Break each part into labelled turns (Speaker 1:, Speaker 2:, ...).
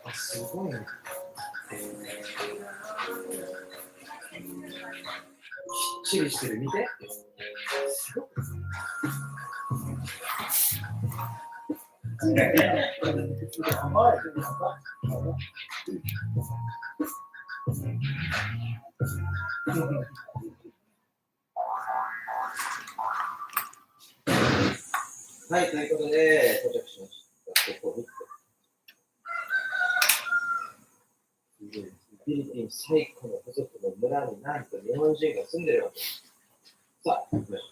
Speaker 1: あ、すごいね。きっちりしてる、見て。すごい。はい、ということで、到着しました。ここフィリピン最古の部族の村になんと日本人が住んでるわけです。さあ、行きましょう。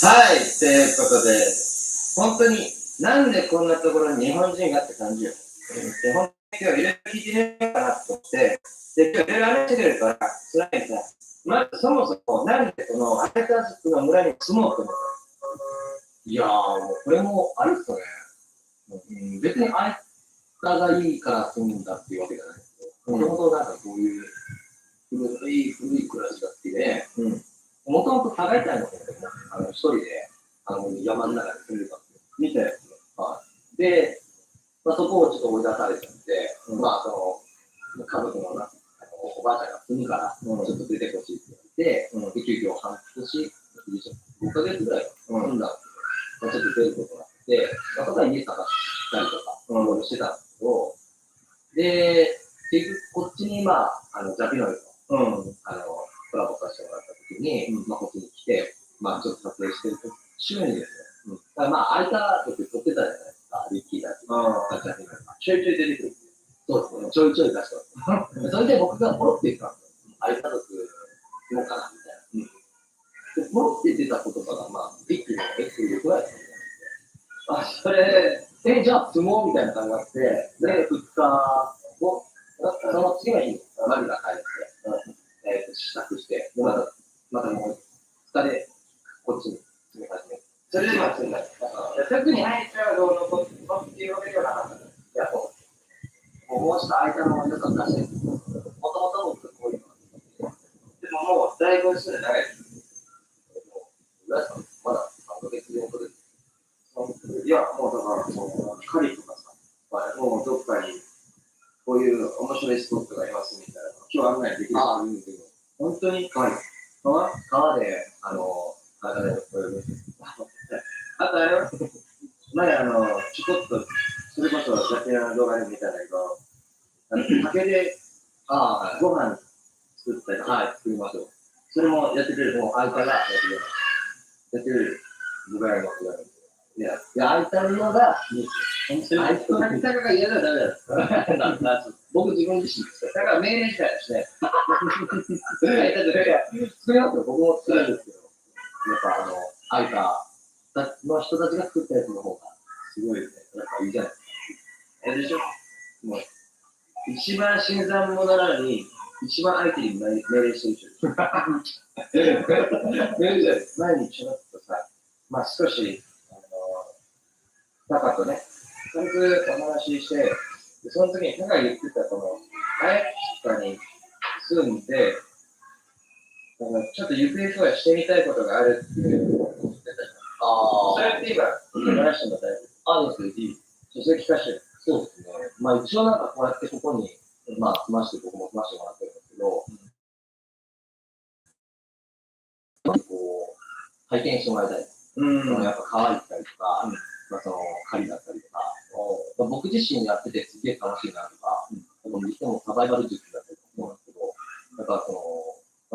Speaker 1: はい、ということで、本当になんでこんなところに日本人がって感じよ。で、本当に今日いろいろ聞いてみようかなと思って、で、今日いろいろ話してくれるから、それにさ、まずそもそもなんでこのアメリカ族の村に住もうと思った？いやー、もうこれもあるっすよね。別に相方がいいから住んだっていうわけじゃないですけど、もともとなんかこういう古い暮らしが好きで、もともと互いたいので、一人で山の中に住んでたんですよ。見て、はい。で、まあ、そこをちょっと追い出されちゃって、まあ、家族のおばあちゃんが住むから、ちょっと出てほしいって言われて、で、休業半年、5ヶ月ぐらい住んだんですけど、まあ、ちょっと出ることがあって、まあ、そこは家探したりとか、いろいろしてたんですけど、で、結局こっちに、まあ、ジャピノリと、コラボさせてもらった時に、まあ、こっちに来て、まあ、ちょっと撮影してる週にですね、だからまあ、空いた時撮ってたじゃないですか、リッキーだって、ジャピノリが。ちょいちょい出てくる。そうですね、ちょいちょい出してます。それで僕がポロって言ったんですよ。空いた時、言おうかな、みたいな。で、ポロって出た言葉が、まあ、リッキーのXぐらいだったんですよ。あ、それ、じゃあ、相撲みたいな感じがあって、で、2日後、その次の日に、マリが帰って、支度して、またもう、2日で、こっちに住み始める。それでまあ住んだ。特に入っちゃうどうのこっていうわけではなかった。いや、もうちょっと相手の良さを出して、もともと僕こういうの。でももう、だいぶ住んで長いです。浦井さん、まだ3ヶ月4ヶ月。いや、もうだから、狩りとかさ、もうどっかに、こういう面白いスポットがありますみたいな。今日案内できるんですけど、本当に川で、あれ、あとあれは、前ちょこっと、それこそ、ジャケの動画で見たんだけど、竹で、ご飯作ったり、作りましょう。それもやってくれる、もう相手がやってくれる。僕らのことだ。いや、相手のが、相手が嫌だらダメだ。僕自分自身です。だから命令したいですね。相手で、作りますよ、僕も作るんですけど、やっぱ相手の人たちが作ったやつの方が、すごいですね。やっぱいいじゃないですか。でしょ？もう一番新参者なのに、一番相手に命令してる人です。前にちょっとさ、まあ少し、タカとね、軽くお話しして、でその時にタカが言ってた、アヤキカに住んで、ちょっと行方不明してみたいことがあるっていうのを言ってたじゃん。それって今、話しても大丈夫？ですいい。それ聞かせて。そうですね。まあ一応なんかこうやってここに、まあ、僕も住ましてもらってるんですけど、こう、体験してもらいたい。やっぱ川行ったりとか、まあ狩りだったりとか、僕自身やっててすげえ楽しいなとか、いつもサバイバル術だったりとか思うんですけど、やっぱ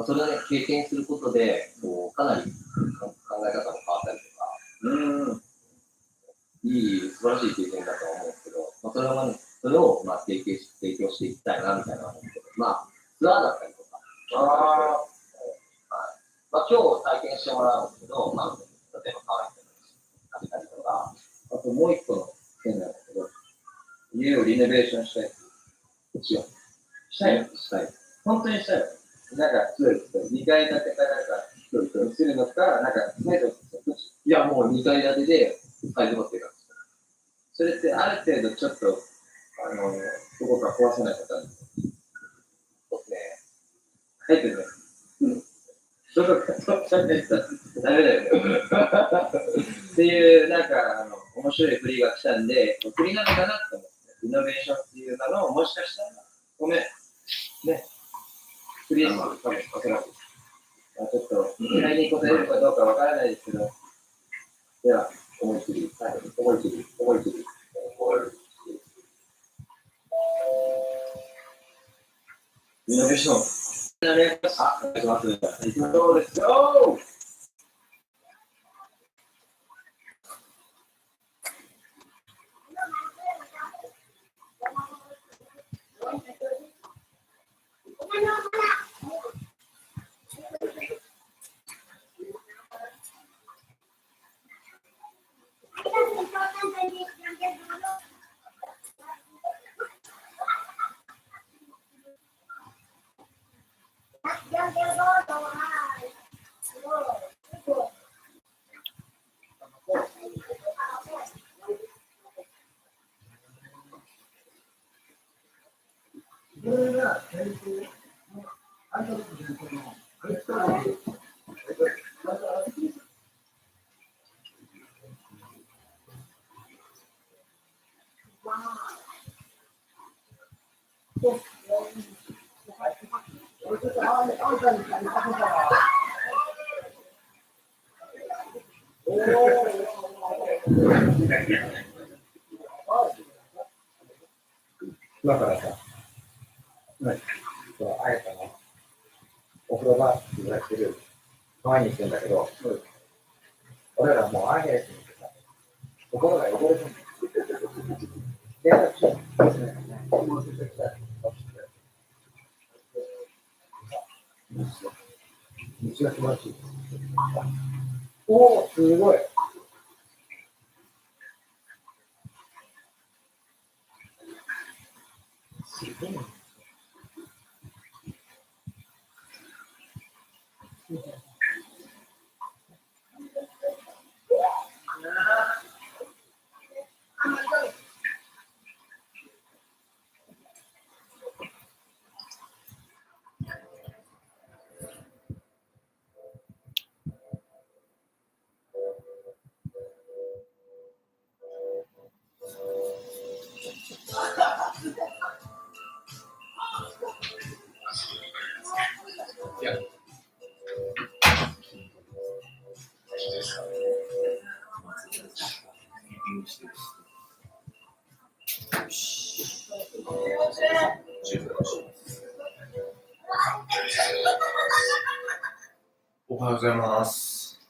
Speaker 1: それをね、経験することで、かなり考え方も変わったりとか、素晴らしい経験だと思うんですけど、まあ、それを、まあ、提供していきたいなみたいな思うんですけど、まあ、ツアーだったりとか、まあ、今日体験してもらうんですけど、まあ、例えば川行ってたりとか、あともう一個の件なんですけど、家をリノベーションしたい。したい。本当にしたい。なんか、2階建てかなんか、するのか、なんか、いや、もう2階建てで、サイズホテルがそれってある程度ちょっと、どこか壊さない方なんですね。入ってるね。どこか壊さないとダメだよね。っていう、なんか、面白い振りが来たんで、振りなのかなと思って、イノベーションっていうのを、もしかしたら、ごめん、ね、振りですよ、多分、おそらく。ちょっと、依頼に答えるかどうかわからないですけど、では、思い切り、はい、思い切り、思い切り。イノベーション。あ、お願いします。そうですよ。今からさ、あやかのお風呂場って言われてる前にしてんだけど、俺らもうあややしにてさ、心が汚れてる。で、道が素晴らしい。おお、すごい。すごい。
Speaker 2: おはようございます。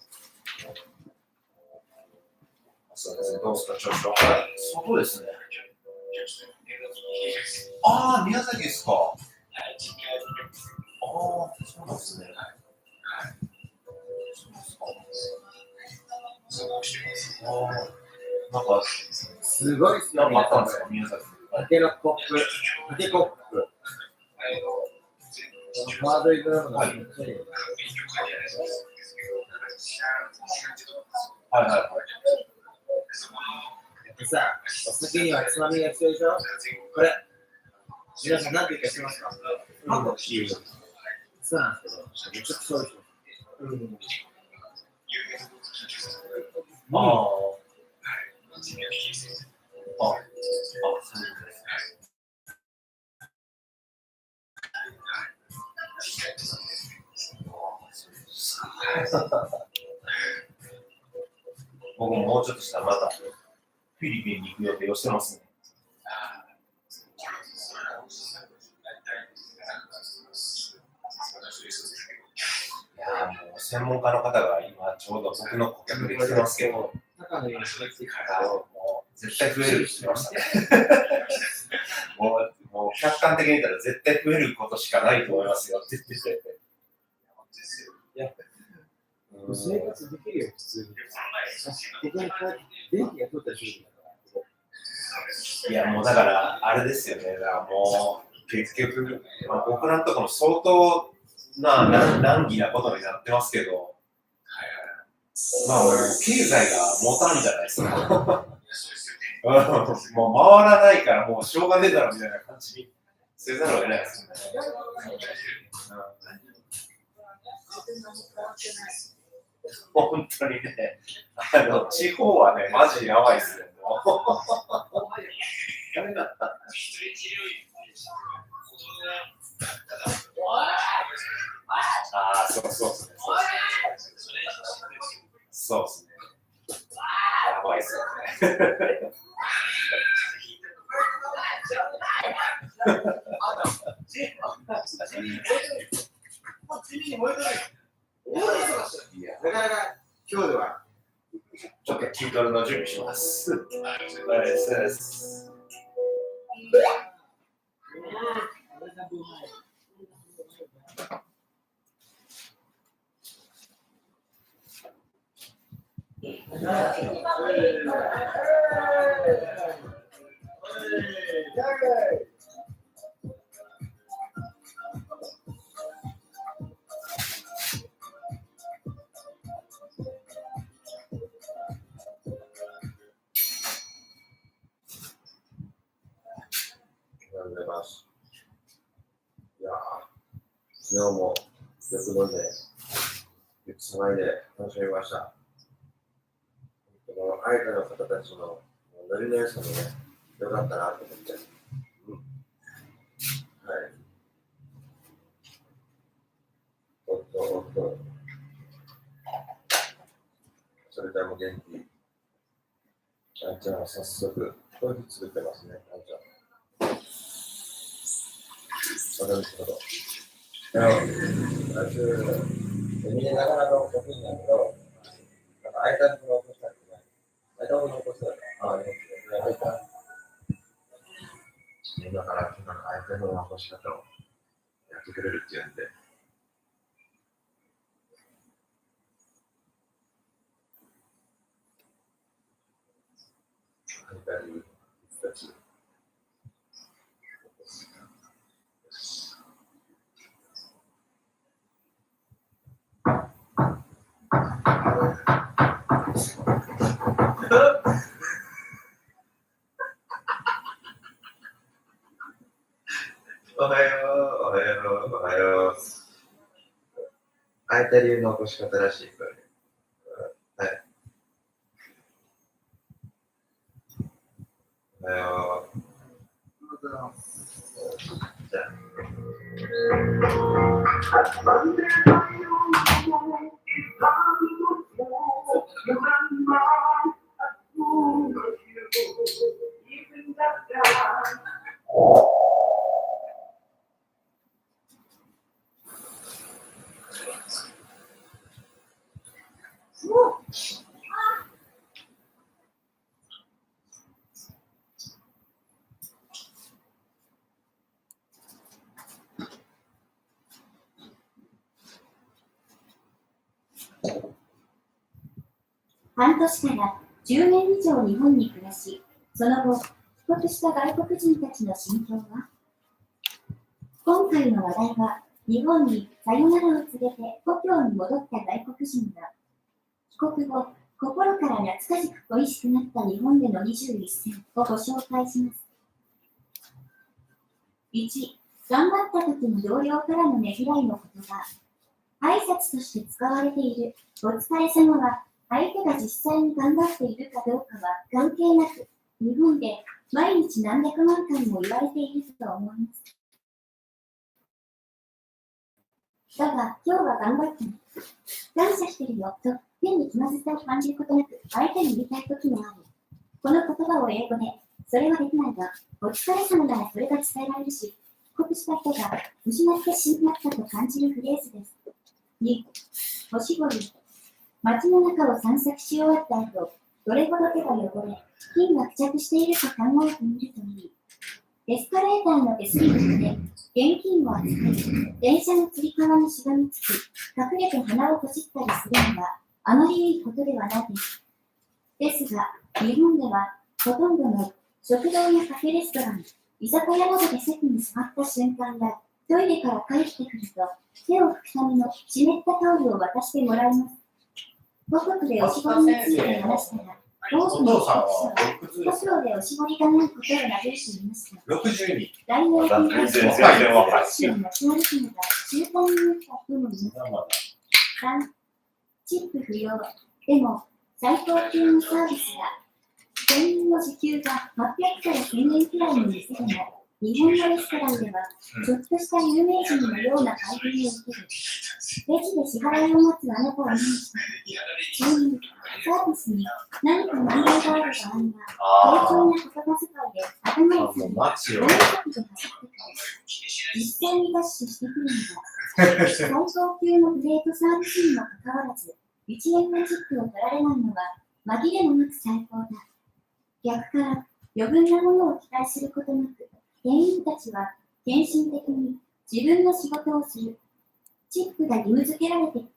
Speaker 2: そうですね、どうですか、調子は。そうですね。ああ、宮崎ですか。ああ、そうなんですね。ああ、なんか、
Speaker 1: すごいっすよ、
Speaker 2: なんかあったんですか、宮崎。
Speaker 1: 竹のコップ、竹コップ。ハードイドラムのめっちゃいい。
Speaker 2: はいはいはい。
Speaker 1: でさ、お酒にはつまみが必要でしょ。これ、皆さん何て言うか知ってますか？そうなんですけど、めちゃくちゃ美味しい。
Speaker 2: ああ。そうです僕ももうちょっとしたらまたフィリピンに行く予定をしてますね。いやもう専門家の方が今ちょうど僕の顧客で来てますけど、もう絶対増えるって言ってましたね。もう客観的に言ったら絶対増えることしかないと思いますよって言ってて。いや
Speaker 1: 生活できるよ、普通に。ここにこう電気が通ったりするんだから。
Speaker 2: いや、もうだから、あれですよね。だからもう、結局、僕らのところも相当難儀なことになってますけど、まあ、経済が持たんじゃないですか。もう回らないからもうしょうがねえだろみたいな感じにせざるを得ないですよね。本当にね、地方はね、マジやばいっすね。ああ、そうそうですね。そうですね。やばいっすよね。いや、なかなか今日ではちょっと筋トレの準備します。です。いや昨日もよく飲んで、よく騒いで楽しみました。このアイドルの方たちのノリの良さもね、よかったなと思って。はい。おっと。それからも元気。あんちゃんは早速、コーヒー作ってますね、あんちゃん。わかるけど。あいつ、見れなかなかコーヒーなんだけど、なんか間に残したりね。間を残したら、今から相手の残し方をやってくれるっていうんで。間に一つ。おはよう。相手流の起こし方らしいからね。はい。おはよう。じゃあ。
Speaker 3: 半年から10年以上日本に暮らし、その後、帰国した外国人たちの心境は？今回の話題は、日本にさよならを告げて故郷に戻った外国人が、帰国後、心から懐かしく恋しくなった日本での21選をご紹介します。1、頑張った時の同僚からのねぎらいの言葉。挨拶として使われているお疲れ様は、相手が実際に頑張っているかどうかは関係なく、日本で毎日何百万回も言われていると思います。だが、今日は頑張ったね。感謝してるよと、変に気まずさを感じることなく、相手に言いたい時もある。この言葉を英語で、それはできないが、お疲れ様ならそれが伝えられるし、帰国した人が失ってしまったと感じるフレーズです。2、おしぼり。街の中を散策し終わった後、どれほど手が汚れ、菌が付着しているか考えてみるといい。エスカレーターの手すり口で現金を扱い、電車のつり革にしがみつき、隠れて鼻をこじったりするのはあまりいいことではないです。ですが、日本ではほとんどの食堂やカフェレストラン、居酒屋などで席に座った瞬間やトイレから帰ってくると、手を拭くための湿ったタオルを渡してもらいます。母国でおしぼりについて話したら、多くの
Speaker 4: お父さんはおいくつですか？
Speaker 3: 故郷でおしぼりがないことを嘆いていました。
Speaker 4: 62。
Speaker 3: 来年
Speaker 4: 全然若い。
Speaker 3: 州の夏の日には習慣になった人もいます。3、チップ不要。でも、最高級のサービスが、店員の時給が800から1000円くらいの店でも、日本のレストランでは、ちょっとした有名人のような待遇を受ける。レジで支払いを待つあなたを目にしたとき、ちなみに、サービスに何か問題がある場合は、
Speaker 4: あ
Speaker 3: 丁重な言葉遣いで頭を下げ、
Speaker 4: 街を。
Speaker 3: 大速で走ってくる。実際にダッシュしてくるのが、最高級のプレートサービスにもかかわらず、1円のチップを取られないのは紛れもなく最高だ。逆から余分なものを期待することなく、店員たちは献身的に自分の仕事をする。チップが義務付けられている。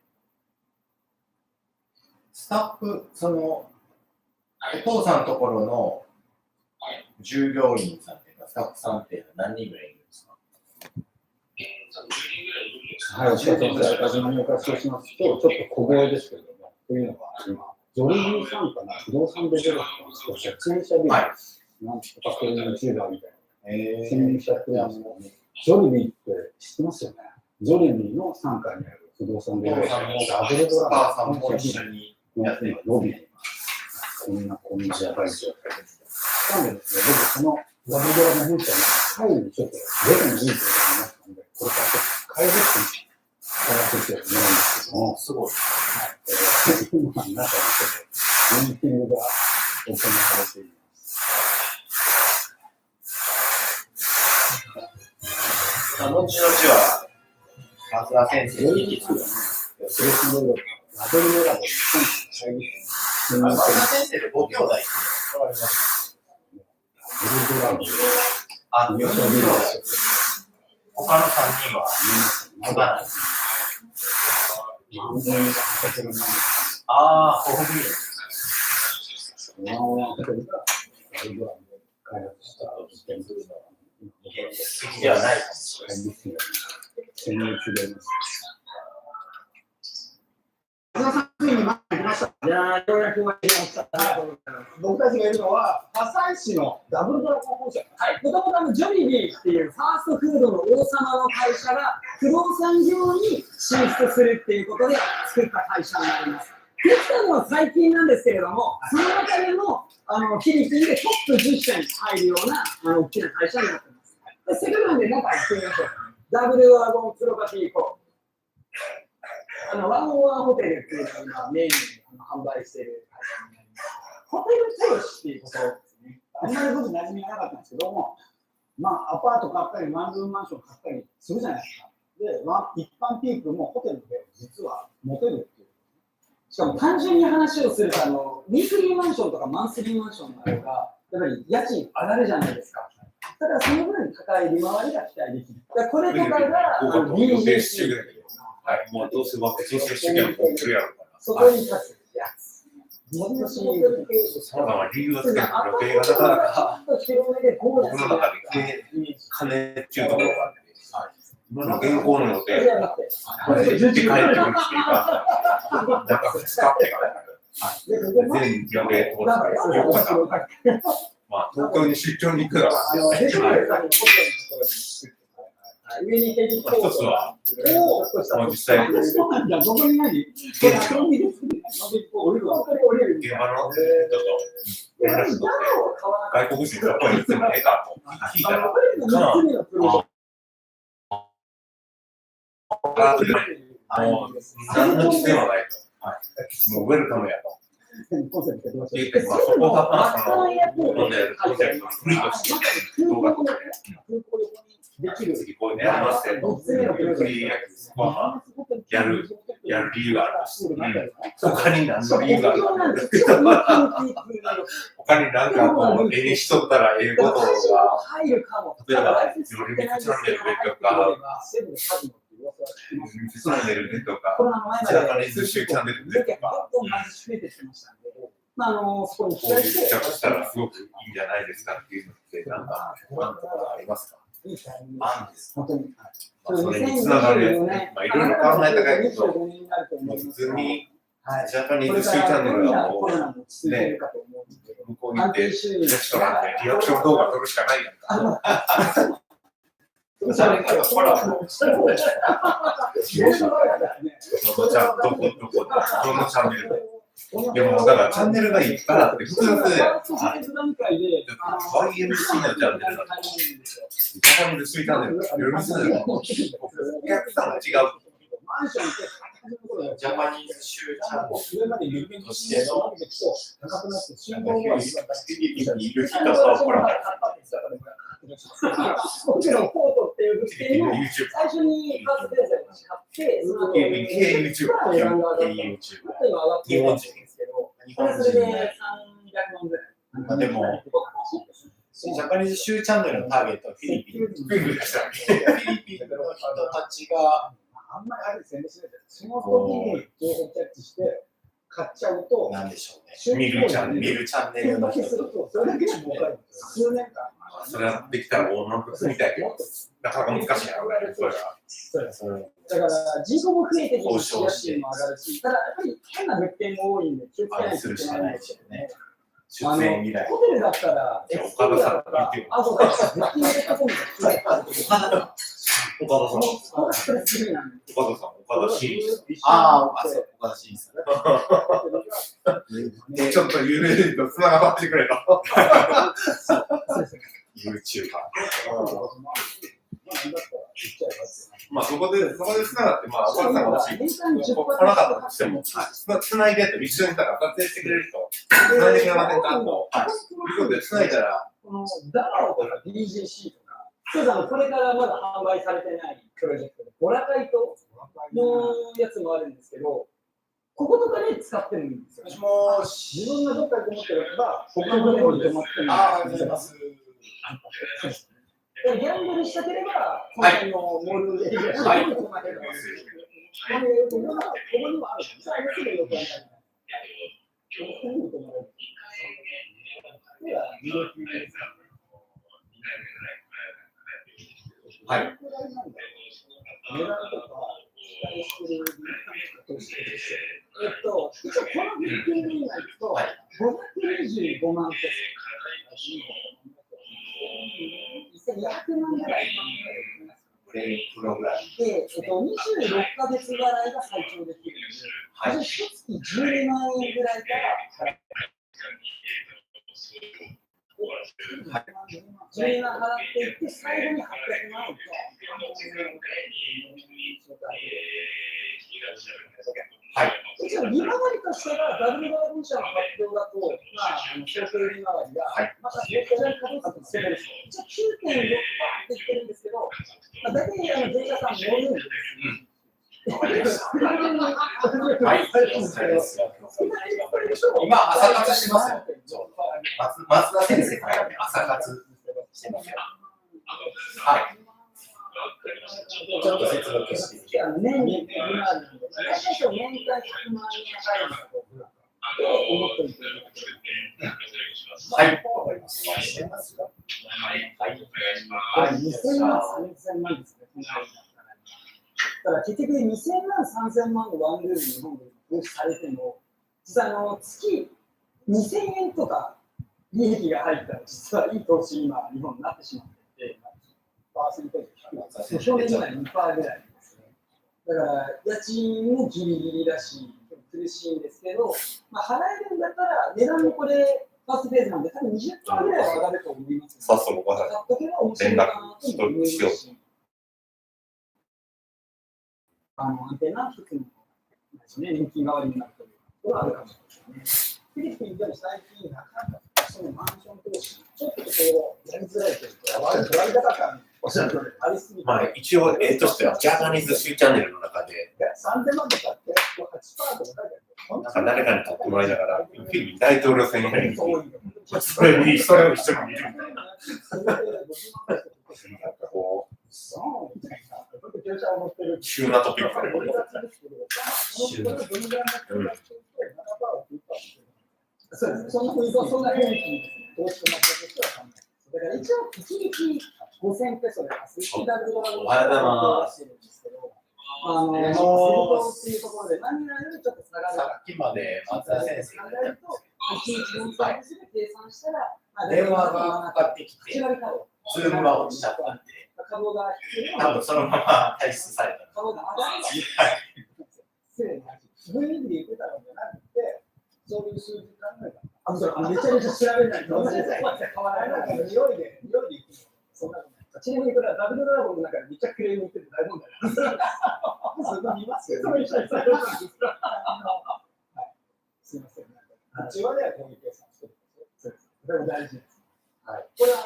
Speaker 4: スタッフ、お父さんのところの従業員さんっていうか、スタッフさんって何人ぐらいいるんですか？
Speaker 5: はい、お疲れ様です。私のお話をしますと、ちょっと小声ですけれども、というのは今、ジョリーさんかな、不動産デベロッパーの説明者で、なんとかそういうチューバーみたいな、説明者ってますよね。ジョリビーって知ってますよね。ジョリビーの傘下にある不動産デベロッパー、ダブルドラ
Speaker 4: さんも一緒にやってます。
Speaker 5: ロビー。こんなやばい状態です。なのでですね、僕、そのダブルドラの本社の会にちょっと出てもいいと思いますので、これからちょっと会議室にやらせてもらうんですけども、
Speaker 4: すごい。
Speaker 5: 今、中でちょっとミーティングが行われています。
Speaker 4: 後々は、松田先生に引き継ぐ。
Speaker 5: それとも、ダブルドラの会議室に
Speaker 4: 松田先生でご兄弟ってわかります？
Speaker 5: ダブルドラの
Speaker 4: あ、4人兄弟。他の3人は、持たない。ああ、ホームビル。
Speaker 5: 開発した現
Speaker 4: 実ではない。
Speaker 5: 潜入中であります。いやー、ようやく参りました。僕たちがいるのは、葛西市のダブルドラゴン本社。はい、もともとジョリビーっていうファーストフードの王様の会社が不動産業に進出するっていうことで作った会社になります。できたのは最近なんですけれども、その中でもフィリピンでトップ10社に入るような大きな会社になっています。で、セグランで中行ってみましょう。ダブルドラゴンプロパティコー。ワンオンワンホテルっていうのを今メインに販売している会社になります。ホテル投資っていうことですね。あんまり僕馴染みがなかったんですけども、アパート買ったり、ワンルームマンション買ったりするじゃないですか。で、一般ピープルもホテルで実は持てるっていう。しかも単純に話をすると、ウィークリーマンションとかマンスリーマンションの方が、やっぱり家賃上がるじゃないですか。だからその分高い利回りが期待できる。これとかが、BGC。
Speaker 4: はい、もうどうせワクチン接種券を持ってるやろうから。
Speaker 5: そこに立つやつ。
Speaker 4: そのまま理由をつける予定がなかなか僕の中で金っていうところがあって、今の現行の予定がこれで帰ってくるっていうか、なんか2日ってから全予定通る。まあ東京に出張に行くのは、
Speaker 5: 上にヘリコプター。
Speaker 4: 一つは、もう実際に現場の人と連絡取って、外国人どこに行ってもええかと聞いたら、もう何の規制もないと、もうウェルカムやと。そこがモデル、プロジェクトのフリーとして動画とか次こういうのやりますよ。フリーそこはやる理由があるんです。他に何の理由があるんですけど、他に何かこう、絵にしとったらええことが、例えば、よりチャンネルでとか、チャンネルでとか、ジャパニーズチャンネルでとか、こういう着したらすごくいいんじゃないですかっていうのって、なんかありますか？あるんです。それにつながるやつね。いろいろ考えたけど、普通にジャパニーズチャンネルはもう、ね、向こうに行ってレストランでリアクション動画撮るしかないやんか。誰かがほら、どのチャンネルでもだからチャンネルがいっぱいあって複雑で、YMC のチャンネルだと、ジャパニーズシーチャンネル、夜するお客さんが違う。
Speaker 6: ジャパニーズ州チャンネルとしてのフィリピンにいる人とコラボ。
Speaker 5: もちろん、フォートっていう物件の最初にファーストページを使って、その後、
Speaker 4: 経由中、
Speaker 5: 日本人ですけど、それで300万ぐらい。
Speaker 6: でも、ジャパニーズ州チャンネルのターゲットはフィリピン。フィリピンの人たちが、
Speaker 5: あんまりあれですよね、その時に情報キャッチして、買っちゃうと、
Speaker 6: なんでしょうね。見るチャンネルの人。
Speaker 5: それだけでも分かるんですよ。数年間。
Speaker 4: それはできたら大物みたいけど、なかなか難しいやろね、それは。
Speaker 5: だから人口も増えてくるし、家賃も上がるし、ただやっぱり変な物件も多いんで、気をつけないといけないですよね。
Speaker 6: 出演未来。
Speaker 5: ホテルだったら、エクスペリアとか、アドだったら、物件のレッドコンビが
Speaker 4: 岡田さん。
Speaker 6: ああ、そう、岡田シリーズ。
Speaker 4: ちょっと有名人とつながってくれと。YouTuber。まあそこでつながって、まあ、岡田さんがもし、来なかったとしても、つないでと一緒にいたら撮影してくれる人、つないでくれませんかと。いうことで、つないだら、
Speaker 5: ダラオとか DJC とか、これからまだ販売されてないプロジェクトで、ボラカイトのやつもあるんですけど、こことかで使ってるんですよ。
Speaker 6: もしもし。
Speaker 5: 自分がどっかで泊まってれば、ここでも泊まってるんです。
Speaker 6: ありがとうございます。
Speaker 5: ギャンブルしたければ、この辺のモールエリアに泊まれる。ここにもある。
Speaker 4: はい。
Speaker 5: 値段とか、期待してるとして、一応この物件になると、525万ペソ。1200万ぐらい。
Speaker 6: プレイプログラム。
Speaker 5: で、26ヶ月払いが最長できるので、1月12万円ぐらいから払って。12万払っていって、最後に800万を
Speaker 4: はい。
Speaker 5: 一応、利回りとしては、ダブルバーボン社の発表だと、想定利回りが、また、こちらに稼働すると、一応 9.6% って言ってるんですけど、大体、データさんもるんですね。
Speaker 6: はい。今、朝活してますよ。松田先生が朝活してますよ。はい。ちょっと接続してみて。
Speaker 5: 年に利回りなんで、大体年間100万円入るのかと思っておいていただければ。
Speaker 6: はい。わかります。してますよ。はい。
Speaker 5: 2000万、3000万ですね。ただ結局2000万、3000万のワンルーム日本で投資されても、実は月2000円とか利益が入ったら、実はいい投資今、日本になってしまっていて、パーセンテージ低い。去年ぐらい 2% ぐらいですね。だから、家賃もギリギリだし、苦しいんですけど、払えるんだったら、値段もこれ、ファーストフェーズなんで、多分 20% ぐらいは上がると思います。
Speaker 4: 早速、まだ
Speaker 5: 買っとけば面白いかなと思いますし。アンテナ一つの年金代わりになるということはあるかもしれないですね。フィリピンでも最近、なかなかそのマンション投資、ちょっとこう、やりづらいというか、割高感、おっしゃる通り、ありすぎて。
Speaker 4: まあ、一応、としては、ジャパニーズシーチャンネルの中で、
Speaker 5: 3000万とかって、8%とか書いてある。
Speaker 4: なんか誰かに取ってもらいながら、フィリピン大統領選に入る。それを一緒に見るみたいな。なんかこう、急なトピックで。
Speaker 5: そうですね。そんな雰囲気ですね。投資のプロジェクトは考えます。だから一応、1日5000ペソで、スイッチダブルドラゴンを出してるんですけど、戦闘っていうところで、マニラよりちょっと下がる。
Speaker 6: さっきまで松田先生が言ってたんですけど、
Speaker 5: 1日4サービスで計算したら、
Speaker 6: 電話がかかってきて、
Speaker 5: 8割株。
Speaker 6: ズームが落ちちゃったんで、
Speaker 5: 株が低いの
Speaker 6: 多分そのまま退出された。
Speaker 5: 株が上がる。失礼な話。そういう意味で言ってたのじゃなくて、そういう数字考えた。めちゃめちゃ調べないと。変わらない。匂いでいくの。そんなことない。ちなみにこれはダブルドラゴンの中でめっちゃクレーム言ってて大問題なんです。それ見ますよ。それ一緒にされたんです。すみません。うちはね、こういう計算してるんですよ。それも大事です。はい。これは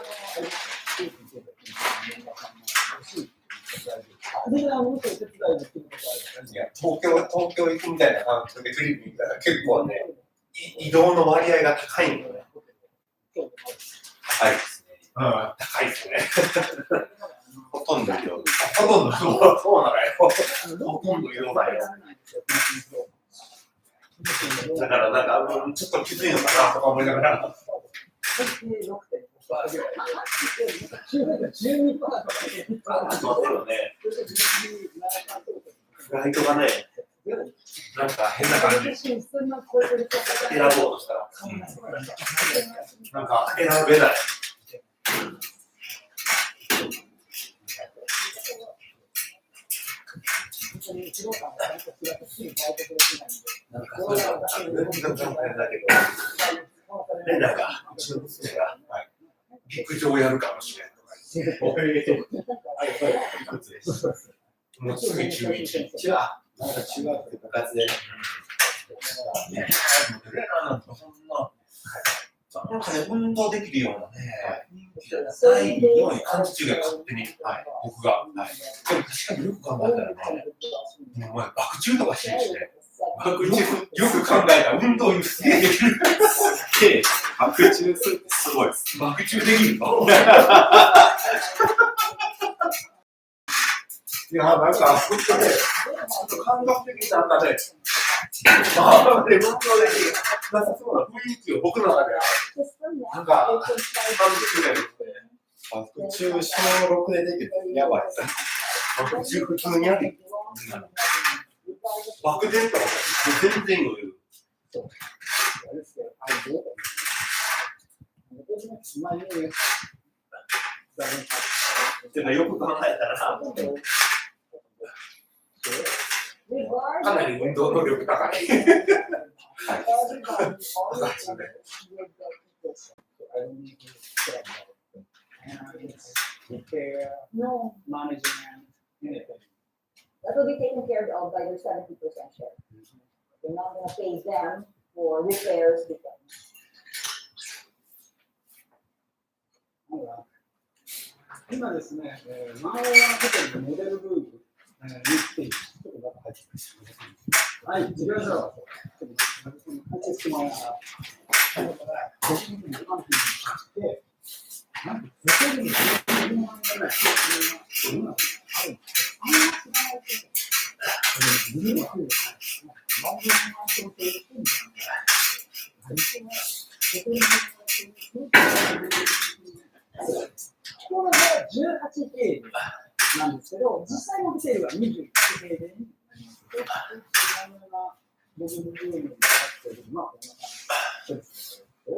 Speaker 6: 東京行くみたいな感覚でフリップ見たら結構ね、移動の割合が高いんだよね。高いですね。高いですね。ほとんど移動。そうなのよ。ほとんど移動ないよ。だからなんか、ちょっときついのかなとか思いながら。フライトがね、なんか変な感じ。選ぼうとしたら、なんか選べない。なんかそういうのがだけど、レナが、うちの娘が、陸上やるかもしれんとか言って、いくつです。もうすぐ中1。中学って部活で。レナなんかそんな、なんかね、運動できるようなね、ないように感じ中が勝手に、僕が。でも確かによく考えたらね、お前、爆中とかしてるしね。爆中、よく考えたら運動すげえできる。すげえ、爆中するってすごいです。爆中できるのいや、なんか、本当ね、感覚的になんかね、運動できる。なんかそうな雰囲気を僕の中でなんか、感じてるんですね。爆中小6でできるってやばいですね。爆中普通にある。爆弾とか全然余裕。でもよく考えたらさ、かなり運動能力高い。
Speaker 5: No management, anything.
Speaker 7: That will be taken care of by your 70% share. You're not gonna pay them for repairs with them.
Speaker 5: 今ですね、マンオーホテルのモデルルームに来ています。ちょっと中入ってきます。はい、行きましょう。ちょっと入ってきてもらいながら。だから、個人的に関係にしてなんか、ホテルに10万円ぐらい、世の中にあるんですよ。あんま知らないけど、見るわけじゃない。何でも満足してるんじゃない。ホテルにこれが18平米なんですけど、実際のホテルは21平米になります。このようなモデルルームになっているのはこんな感じですけど、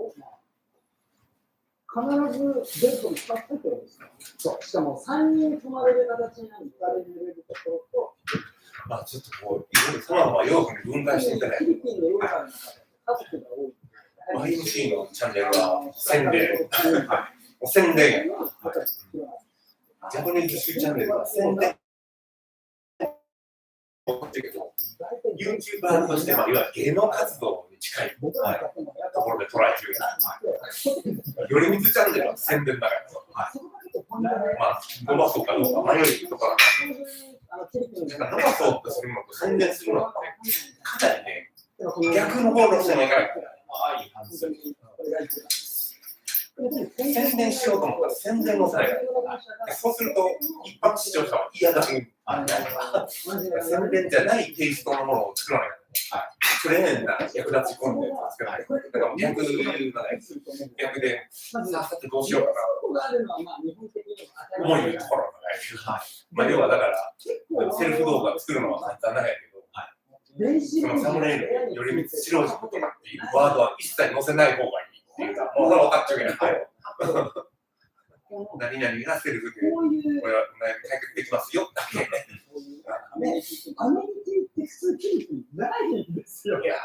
Speaker 5: 必ずベッドに使ってってことですか。そう、しかも3人泊まれる形になる2人寝れるところと、
Speaker 6: ちょっとこう、いろいろトラウマ要素に分解していただいて、
Speaker 5: フィリピンのヨガの中で家族が多い。
Speaker 6: YMC のチャンネルは宣伝、お宣伝や。ジャパニーズシューチャンネルは宣伝。YouTuber として、いわゆる芸能活動に近いところで捉えてるやつ。よりみずチャンネルは宣伝だから。伸ばそうかどうか迷いとかなんか伸ばそうとするのと宣伝するのってかなりね、逆の方の人にいかない。宣伝しようと思ったら宣伝の際そうすると一般視聴者は嫌だけ宣伝じゃないテイストのものを作らない。プレーンな役立ちコンテンツを作らない。だから逆で、さっきどうしようかな。思いのところがない。要はだから、
Speaker 4: セルフ動画作るのは簡単なんやけど、そのサムネイルにより白地とかっていうワードは一切載せない方がいいっていうのは、もう分かっちゃうけど、何々がセルフで、これは悩み解決できますよだけ。
Speaker 5: アメニティって普通キープないんですよ。
Speaker 4: いや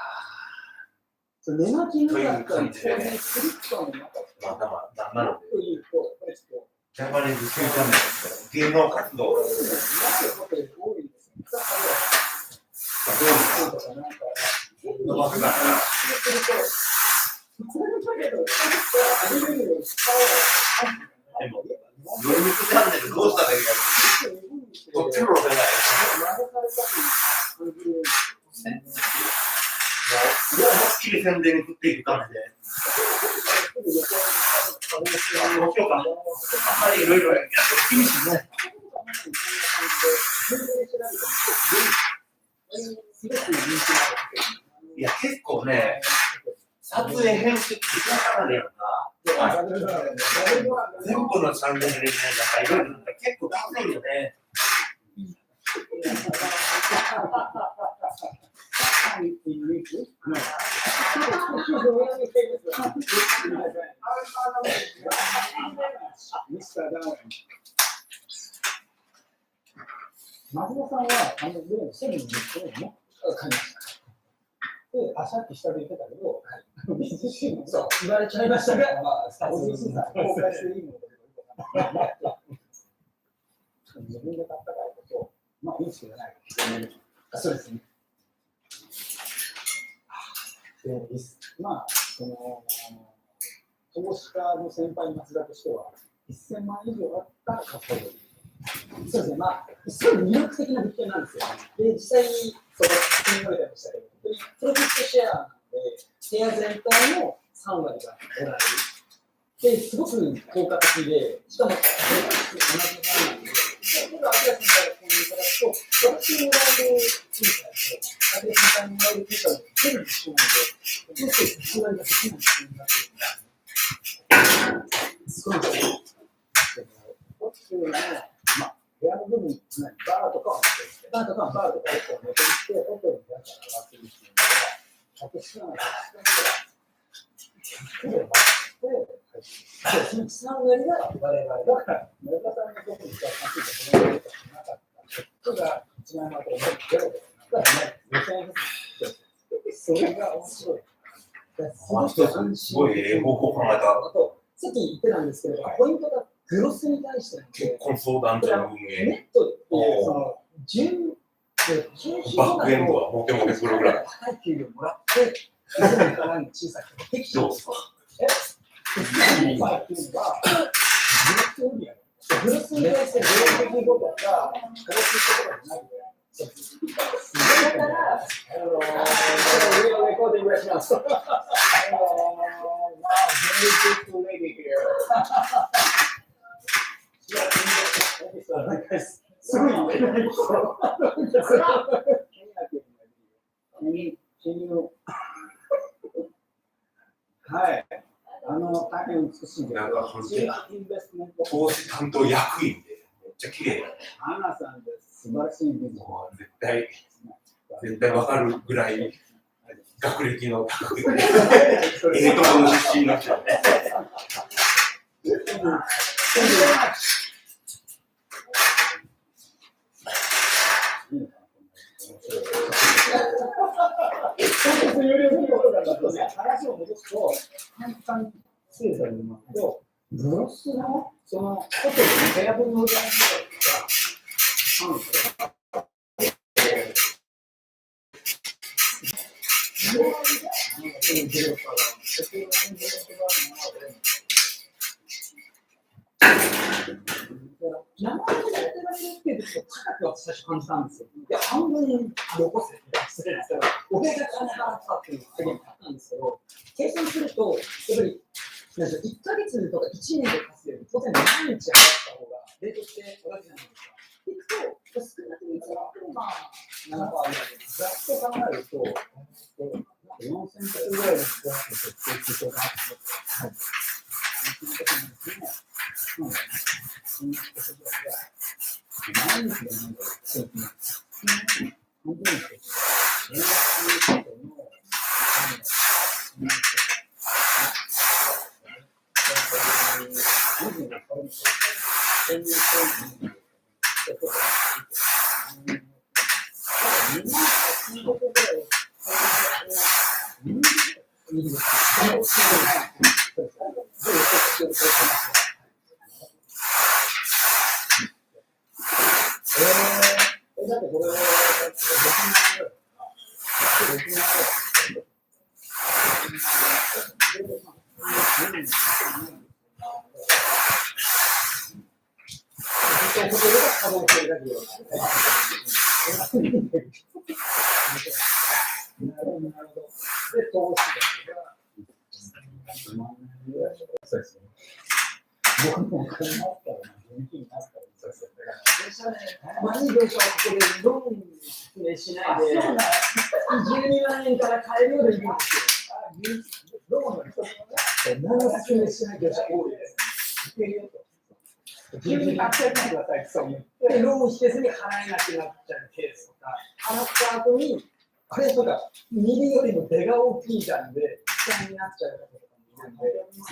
Speaker 5: ネガティブだったり、
Speaker 4: という感じでね
Speaker 5: スクリプトの中
Speaker 4: まだまだなので、
Speaker 5: というと、これちょっと、
Speaker 6: ジャパニーズフューチャーメント芸能活動
Speaker 5: ないことが多いですね。だから、なんか、
Speaker 6: 伸ばすから、
Speaker 5: これだけど、アニメを使う
Speaker 6: でも、ノルミクチャンネルどうしたらいいか、どっちも載せない。思いっきり宣伝に振っていく感じで。どうしようか。あんまりいろいろやっても厳しいね。いや、結構ね、撮影編集ってからねやんか。全部のチャンネルでね、なんかいろいろ結構高いよね。
Speaker 5: 松田さんは、セミの実験をね、感じました。で、さっき下で言ってたけど、水シーンそう言われちゃいましたが、まあ、公開していいのかどうか自分で買ったからこそ、まあ、いいしかない。そうですね。で、まあ、投資家の先輩松田としては、1000万以上あったら買った方がいい。そうですね、まあ、すごい魅力的な物件なんですよ。で、実際に、言われてましたけど、本当にプロフィットシェアなんで、部屋全体の3割がもらえる。で、すごく効果的で、しかも、同じなんで、僕がアキラ先輩が購入いただくと、私にもらえる賃貸と、アキラ先輩にもらえる賃貸が全部一緒なので、どうして1割ができない仕組みになっているんだ。すごいですよ。大きくまあ、部屋の部分、バーとかはバーとかはバーとかを持ってきて、ホテルの部屋から上がっているっていうのが、私は、その3割が我々だから、村田さんのところに使っていたこのやり方がなかった人が1万円まで思ってゼロで、だから2000円です。それが面白い。
Speaker 6: すごい方法考えた。
Speaker 5: あと、さっき言ってたんですけど、ポイントがグロスに対して
Speaker 6: 結婚相談所の運営。
Speaker 5: ネットっていう、
Speaker 6: バックエンドはモテモテプログラム。
Speaker 5: 高い給料もらって、いつも行かないの小さくできちゃうんですか。グロスに対してグロスにことか、グロスことかじゃなくて、だから、レコーディングします。すごいはい。大変美しいんで。
Speaker 6: なんか本当に投資担当役員でめっちゃ綺麗だね。
Speaker 5: アナさんです。素晴らしいビジネス。
Speaker 6: 絶対わかるぐらい学歴の高くて、ところの出身の人ね。
Speaker 5: 話を戻すと、簡単精査に言いますと、グロスのそのホテルの部屋分の売り上げ名前が当てられるっていうと高くは最初感じたんですよ。いや、半分残せって失礼ですけど、俺が金払ったっていうのがすごい買ったんですけど、計算すると、やっぱり1ヶ月とか1年で貸すより、当然毎日払った方が、レートって同じじゃないですか。いくと、少なくとも7%ぐらいで、ざっと考えると、4000ぐらいの設定必要かなと思って、はい。毎日でなんかしないで、12万円から買えるようでいいんですよ。どこの人も何の説明しない業者多いです。急に買っちゃってくださいってそう言って、ローン引けずに払えなくなっちゃうケースとか、払った後に、あれとか、右よりも出が大きいじゃんで、負担になっちゃうこととかもいるんで、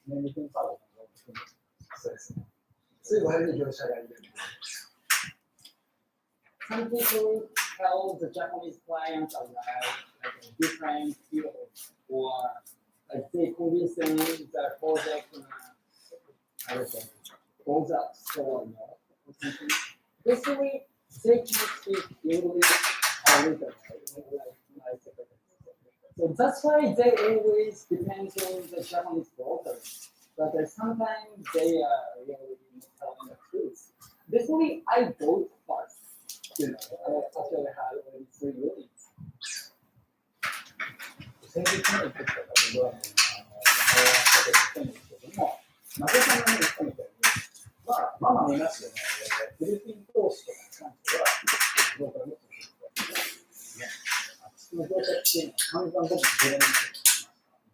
Speaker 5: 年利金パートナーがそうですね。そういう悪い業者がいるんで。Some people tell the Japanese clients about like a different field or like they convincing the project goes up so or something. Basically, they can speak English a little like so that's why they always depend on the Japanese brokers. But sometimes they are really not telling the truth. Basically, I bought first. You know, I actually had only 3 units. 先日の言ってた僕はなぜか言ったみたいに、まあ見ますよね。フィリピン投資とかに関しては、どうかもっとその業者っていうのは散々僕に言えないんで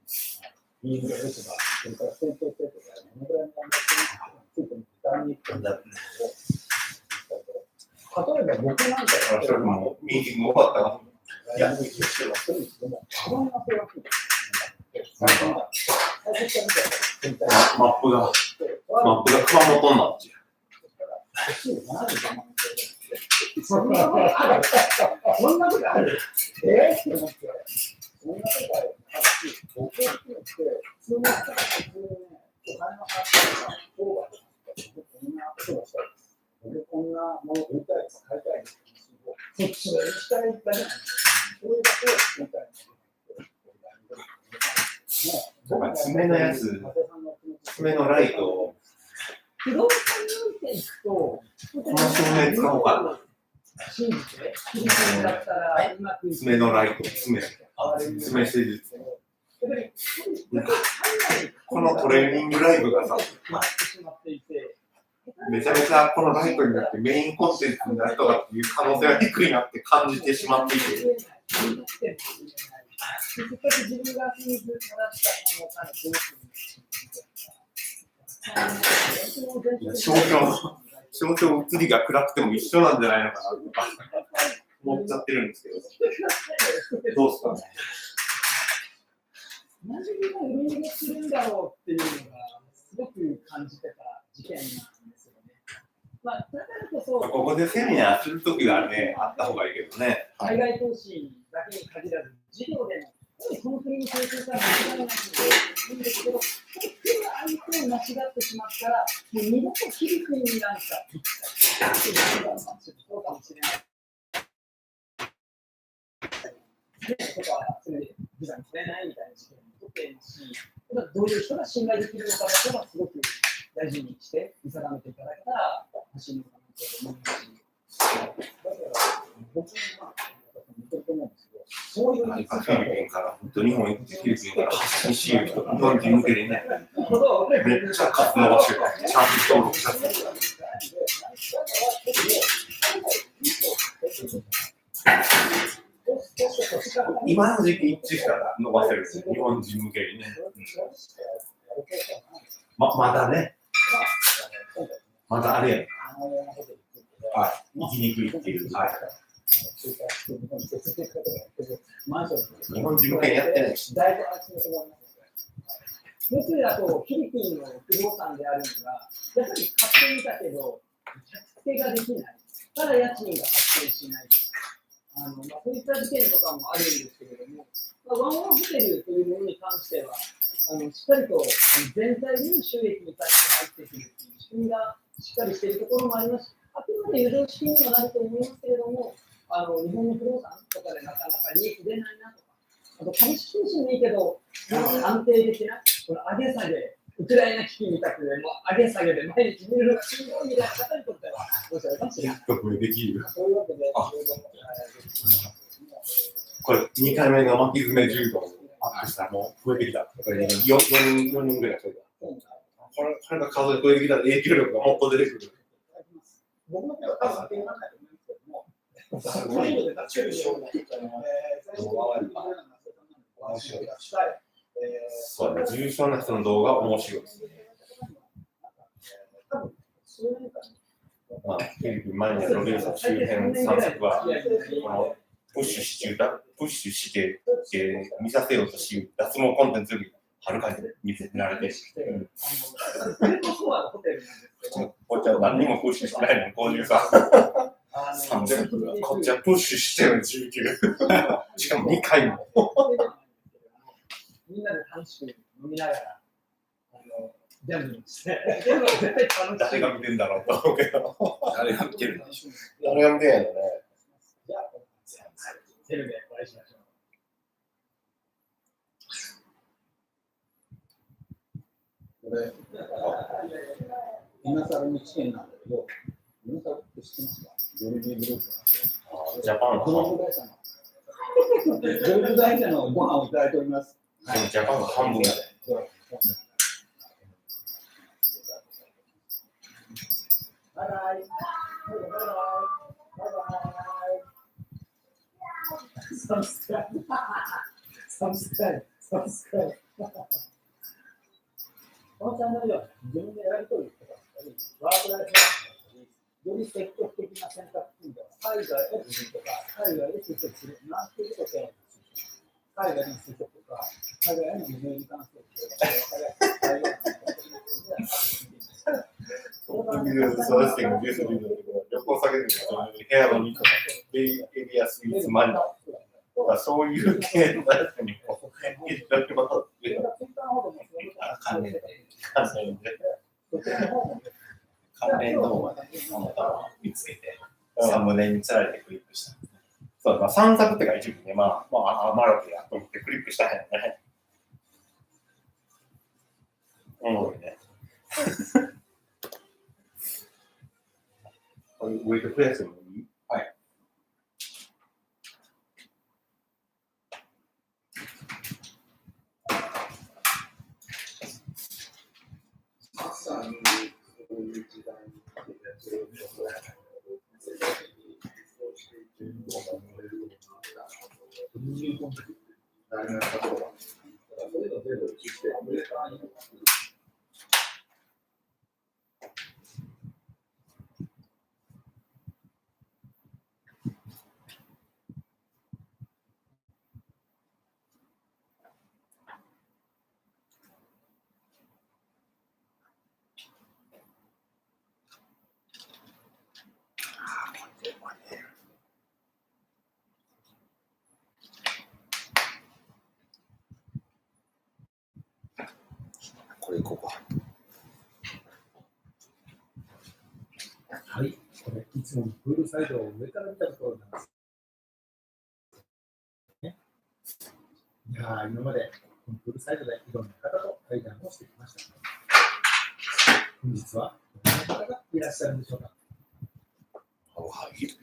Speaker 5: すよ。いいぐらい打つば、それから成長性とか、どのぐらいの頑張ってるのかについても時間に行くんだっていうのを、例えば僕なんか
Speaker 4: それもミーティング終わったら、
Speaker 5: いや、してはするんですけども、カバンがそれは来る。
Speaker 4: マップが熊本になっちゃう。
Speaker 5: そんなことあるそんなことあるって思って、そんなことあるし、僕はって普通の人が普通にお金の発生がオーバーで、こんなことがしたいです。僕こんなもの売りたいです、買いたいです。そっちのしたいだけなんですよ。それだけを売りたいです。
Speaker 4: 爪のやつ、爪のライトを、
Speaker 5: 不動産においていくと、こ
Speaker 4: の照明使おうかな。
Speaker 5: 信じて、だったらうまく
Speaker 4: 爪のライト、爪施術。このトレーニングライブがさ、めちゃめちゃこのライトになってメインコンテンツになるとかっていう可能性が低いなって感じてしまっていて。象徴映りが暗くても一緒なんじゃないのかなとか思っちゃってるんですけど、どうですかね。
Speaker 5: 何が売りにするんだろうっていうのがすごく感じてた事件なんですよね。だからこそ
Speaker 4: ここでセミナーするときがね、あった方がいいけどね。
Speaker 5: 海外投資だけに限らず、事業でも、その国に成長したら間違いないのでいいんですけど、その国が相手を間違ってしまったら、もう二度とフィリピンになんか行きたいっていうのがそうかもしれない。とか、それでビザに取れないみたいな事件も起こっているし、どういう人が信頼できるのかというのはすごく大事にして見定めていただけたら欲しいのかなと思いますし、だから僕は見てると思うんですけど、そういう
Speaker 4: フィリピンから本当日本行ってフィリピンから発信しようと日本人向けにね、めっちゃ活動してる、ちゃんと登録者数。今の時期一致したら伸ばせるんですよ、日本人向けにね。まだね、まだあれやん。生きにくいっていう。はい。日本人向けにやってないし。
Speaker 5: だいぶ安心だと思います。もう一つあと、フィリピンの不動産であるのが、やっぱり買ってみたけど、着付けができない。ただ家賃が発生しない。そういった事件とかもあるんですけれども、ワンワンホテルというものに関しては、しっかりと全体での収益に対して入ってくるっていう仕組みがしっかりしているところもありますし、あくまで誘導資金にはなると思いますけれども、日本の不動産とかでなかなか利益出ないなとか、あと株式投資もいいけど、安定的な、この上げ下げ、ウクライナ危機みたくでも上げ下げで毎日見るのがしんどいみたいな方にとっては、どうしたらいいかもしれない。
Speaker 4: これできる。
Speaker 5: そういうわけで、
Speaker 4: これ2回目の巻き爪10度アップしたらもう増えてきた。これ4人ぐらい増えた。これが数え増えてきたら影響力がもっと出てくる。
Speaker 5: 僕の手は多分当てにならないと思うんですけども、そういうので立ち上げるような、
Speaker 4: そうね、重症な人の動画面白いですね。まあ、フィリピンマニアのレース周辺散策は、このプッシュして見させようとし、脱毛コンテンツよりはるかに見せられて、こっちは何にもプッシュしてないのに53。こっちはプッシュしてるの19。しかも2回も。
Speaker 5: みんなで楽しく飲みながら、ジャンプして、
Speaker 4: 誰が見てんだろうと思うけど。
Speaker 6: 誰が見てるんでしょう。
Speaker 4: 誰が見てんやろね。
Speaker 5: じゃあ、テレビでお会いしましょう。これ、今更の知見なんだけど、今更って知ってますか？ジョルジーグループ。
Speaker 4: ジャパン
Speaker 5: ジョルジー会社のご飯をいただいております。
Speaker 4: ジャパンが半分だね。
Speaker 5: バイバイ。バイバイ。バイバイ。サブスクライブ。サブスクライブ。サブスクライブ。このチャンネルでは自分でやり取りとか、ワークライフより積極的な選択肢で海外へ移住とか、海外へ就職するなんていうことをテーマにする。海外への就職とか、海外への移住に関する
Speaker 4: そうですけど、旅行先で部屋のにとか、エリアスイーツマニア、そういう系のやつに
Speaker 6: 関連動画でその他見つけて、サムネにつられてクリックした。
Speaker 4: そうだ、散策ってか一部ね、まあ、マロケやと思ってクリックしたんやね。おもろいね。これウェイト増やしてもいい？はい。
Speaker 6: これいこうか。
Speaker 5: はい、これいつもプールサイドを上から見たところなんです。ね、いやー、今までこのプールサイドでいろんな方と対談をしてきました。本日はどんな方がいらっしゃるんでしょうか。
Speaker 6: はい、
Speaker 5: 中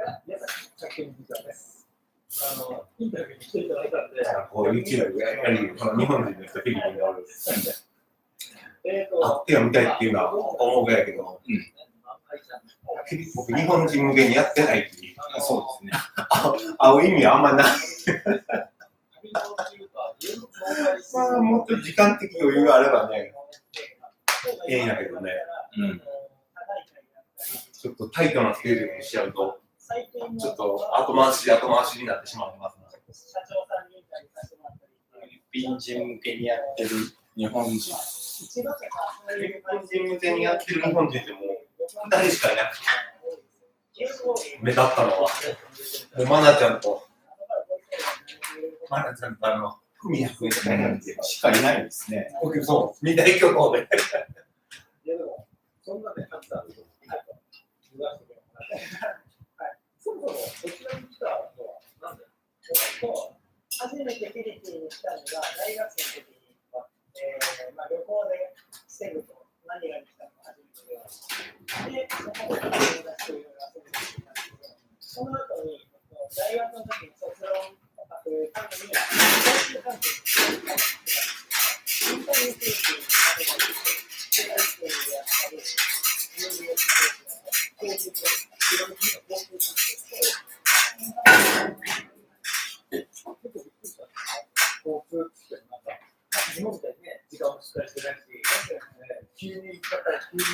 Speaker 5: から宮崎着見議長です。インタビューに来ていただいたんで、
Speaker 4: こういうチームがやっぱり日本人の人フィリピンがおる。あってはみたいっていうのは思うぐらいやけど、僕日本人向けにやってないっていう。
Speaker 6: そうですね。
Speaker 4: 会う意味はあんまない。
Speaker 6: まあ、もっと時間的余裕があればね、ええんやけどね。ちょっとタイトなスケジュールにしちゃうと、ちょっと後回しになってしまいますので。
Speaker 8: フィリピン人向けにやってる日本人。
Speaker 6: フィリピン人向けにやってる日本人ってもう2人しかいなくて、目立ったのは、もうマナちゃんとフミヤ君しかいないんで、
Speaker 8: しかいないですね。
Speaker 6: そう、二大巨頭で。
Speaker 5: そんなね、たくさんあると。言わせてもらってそもそも、こちらに来たのは、なんだよ。初めてフィリピンに来たのが、大学生の時に、旅行でセブとマニラに来たのが初めてで、そこで友達といろいろ遊びに来たんですけど、その後に、大学の時に卒論とかというために、交通関係に行ってたんですけど、インターネットに世界史であったり、日本みたいにね、時間もしっかりしてないし、急に行っちゃったら急に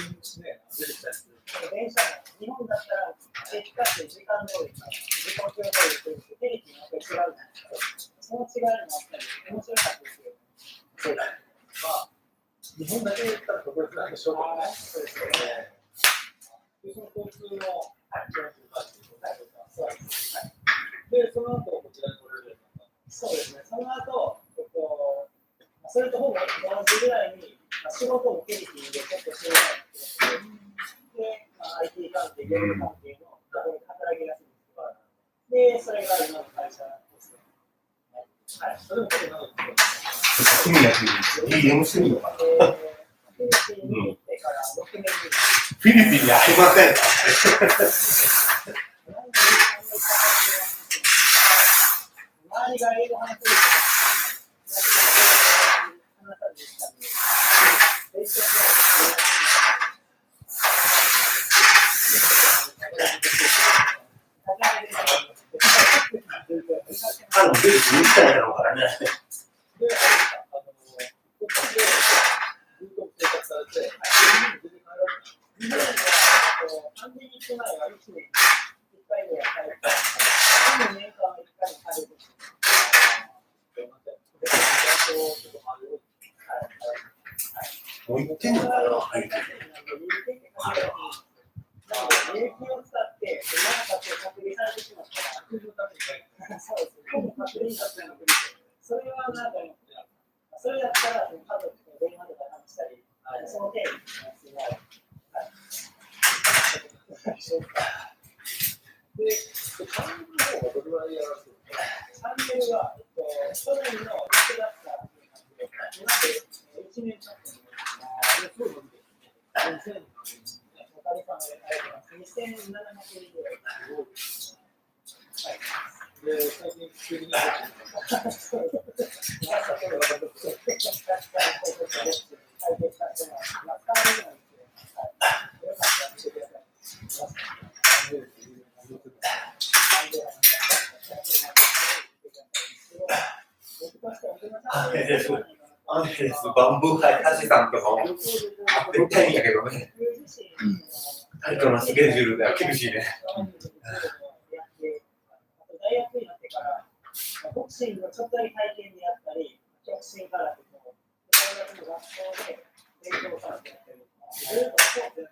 Speaker 5: ね、出てきたりする。電車も日本だったら、駅から時間通り、時間通りするんですけど、フィリピンは違うんですけど、その違いもあったり、面白かったですよ。そうだね。まあ、日本だけで言ったら特別なんでしょうけどね。そうですよね。で、その交通ので、その後、こちらに来れるようになった。そうですね。その後、それとほぼ同じぐらいに、仕事もフィリピンでちょっとしてるんですけど、で、IT 関係、ゲーム関係のところで働きやすいんですけど、で、それが今の会社ですね。はい。それも結構長くて。
Speaker 6: フミヤ君に DM してみようかな。
Speaker 5: フィリピンに行ってから6年目。
Speaker 6: フィリピンにありません。
Speaker 5: 周りが英語話せる
Speaker 6: 出てくるみたいだろうからね。
Speaker 5: で、こっちでずっと生活されて、日本はパンデミック前は1年1回ぐらい帰って、2年間は1回帰るとき。
Speaker 6: もう行ってんのかな、はい。
Speaker 5: 有機を使って、長さを隔離されてしまったら、そうですね、ほぼ隔離されてる。それはなんか、それだったら、家族と電話とか話したり、その程度ですね。で、チャンネルの方がどれぐらいやらせるチャンネルは、去年の1だったんで、今で1年経ってすごい伸びてる。おかげさまで2700円ぐらい。で、最近急に
Speaker 6: アンヘレス、バンブーハイタジさんとかも会ってみたいんやけどね。タイトなスケジュールでは厳しいね。
Speaker 5: 大学になってから、ボクシングのちょっとだけ体験でやったり、極真空手と、大学の学校で勉強されてやってる。ずっとスポーツやってき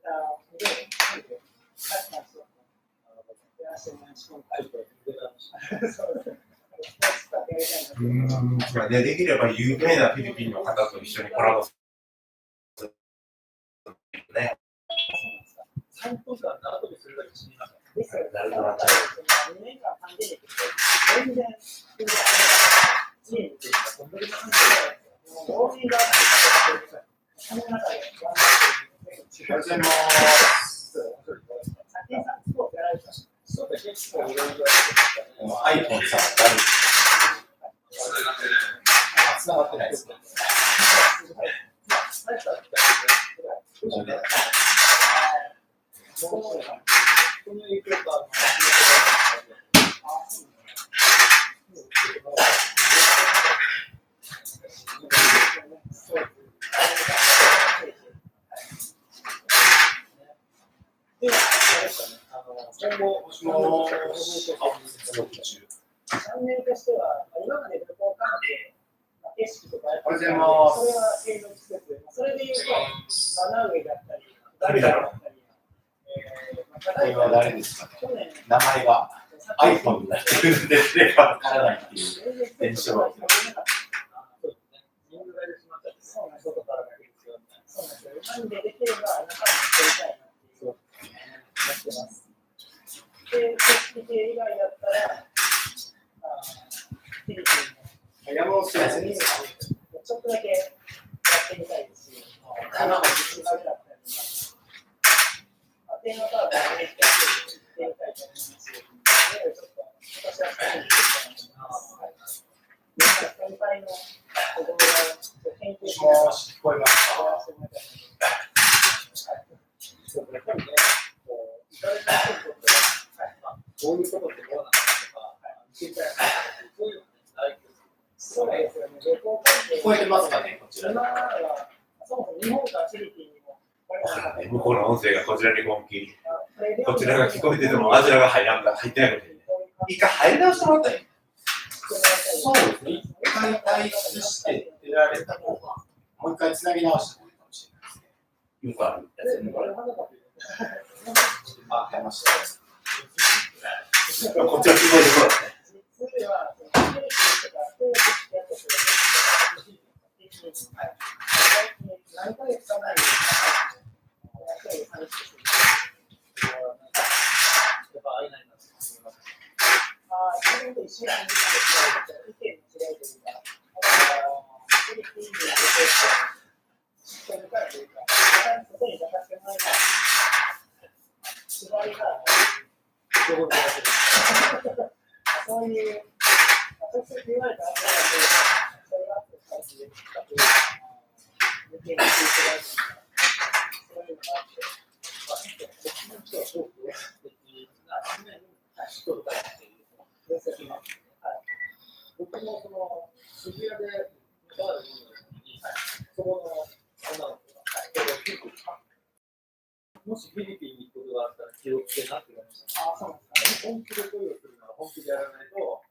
Speaker 5: たので、勝ちな人やらせてもらいました。
Speaker 6: できれば有名なフィリピンの方と一緒にコラボするね。
Speaker 5: 3分間縄跳びするだけします。ですよ、
Speaker 6: なるほど。
Speaker 5: 2年間パンデミックで、全然、家にいて、そんなに感じない。大喜利があって、その中で、
Speaker 6: おはようございます。
Speaker 5: 先にさん、スポーツやられてました。そうですね、結構いろいろやってました。
Speaker 8: iPhone さ、誰繋がってないですね。
Speaker 5: この影響が
Speaker 6: おはようございます。
Speaker 5: それは継続してて、それで言うと、バナウェイだったり、
Speaker 6: 誰だろう。
Speaker 8: これは誰ですかね。
Speaker 5: 去年、
Speaker 8: 名前が iPhone になってるんで、わからないっていう現象が起きました。
Speaker 5: そうなんですよ。そうなんですよ。なんでできれば、仲間に取りたいなっていう思ってます。で、組織系以外だったら、フィリピンの
Speaker 8: 山本先生ですか。
Speaker 5: ちょっとだけやってみたいですし、今も実施だけだったりとか、テーマパークをね、やってみたいと思いますし、ちょっと私は2人にしてみたいと思います。先輩の子供が研究しながら、
Speaker 8: 聞こえますか。
Speaker 5: そうやっぱりね、こう、いかれた人にとっては、こういうことってどうなのかとか、知りたいなとか、そういうのが大事です。そうですよね、旅行関係
Speaker 8: 聞こえてますかね、こちら。
Speaker 5: 今は、そもそも日本からフィリピンにも、
Speaker 4: 向こうの音声がこちらに本気。こちらが聞こえてても、あちらが入ってないので。
Speaker 6: 一回入り直してもらったらいい。
Speaker 8: そうですね。一回退出して出られた方が、もう一回つなぎ直した方がいいかもしれないですね。
Speaker 6: よくあるやつね。
Speaker 8: あ、入りました。
Speaker 6: こっちは聞こえてこない。
Speaker 5: 何ヶ月か前に、そういう、直接言われたわけではない、それがあって感じで、見てみていただいて、そういうのがあって、こっちの人はすごく別に、人とかっていう分析があって、僕もその渋谷でバーで飲んだ時に、そこの女の子が、もしフィリピンに行くことがあったら気をつけなって言われました。ああ、そうなんですか。本気で恋をするなら本気でやらないと、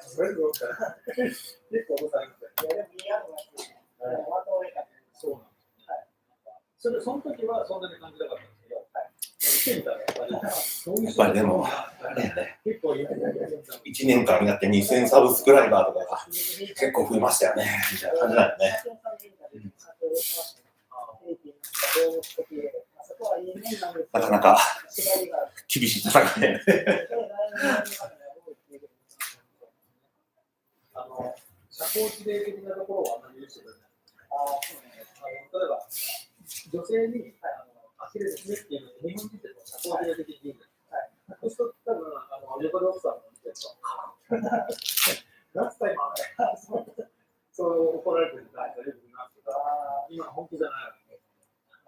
Speaker 5: それどうかな。結構ございます。いや、でも似合うなって。まとめた。そうなんです。はい。その時はそんなに感じなかったんですけど、はい。来てみたらやっぱり、
Speaker 6: やっぱりでも、あれやね。
Speaker 5: 結構いいね。
Speaker 6: 1年間になって2000サブスクライバーとかが結構増えましたよね。みたいな感じだよね。なかなか厳しい戦いで。
Speaker 5: 社交辞令的なところはあんまり許してくれない。例えば、女性にアヒレですねっていうのを日本人でも社交辞令的に言うんです。そうすると、多分、横で奥さんの見てると、何歳もそう怒られてるから、よく見ますけど、今本気じゃないわけで。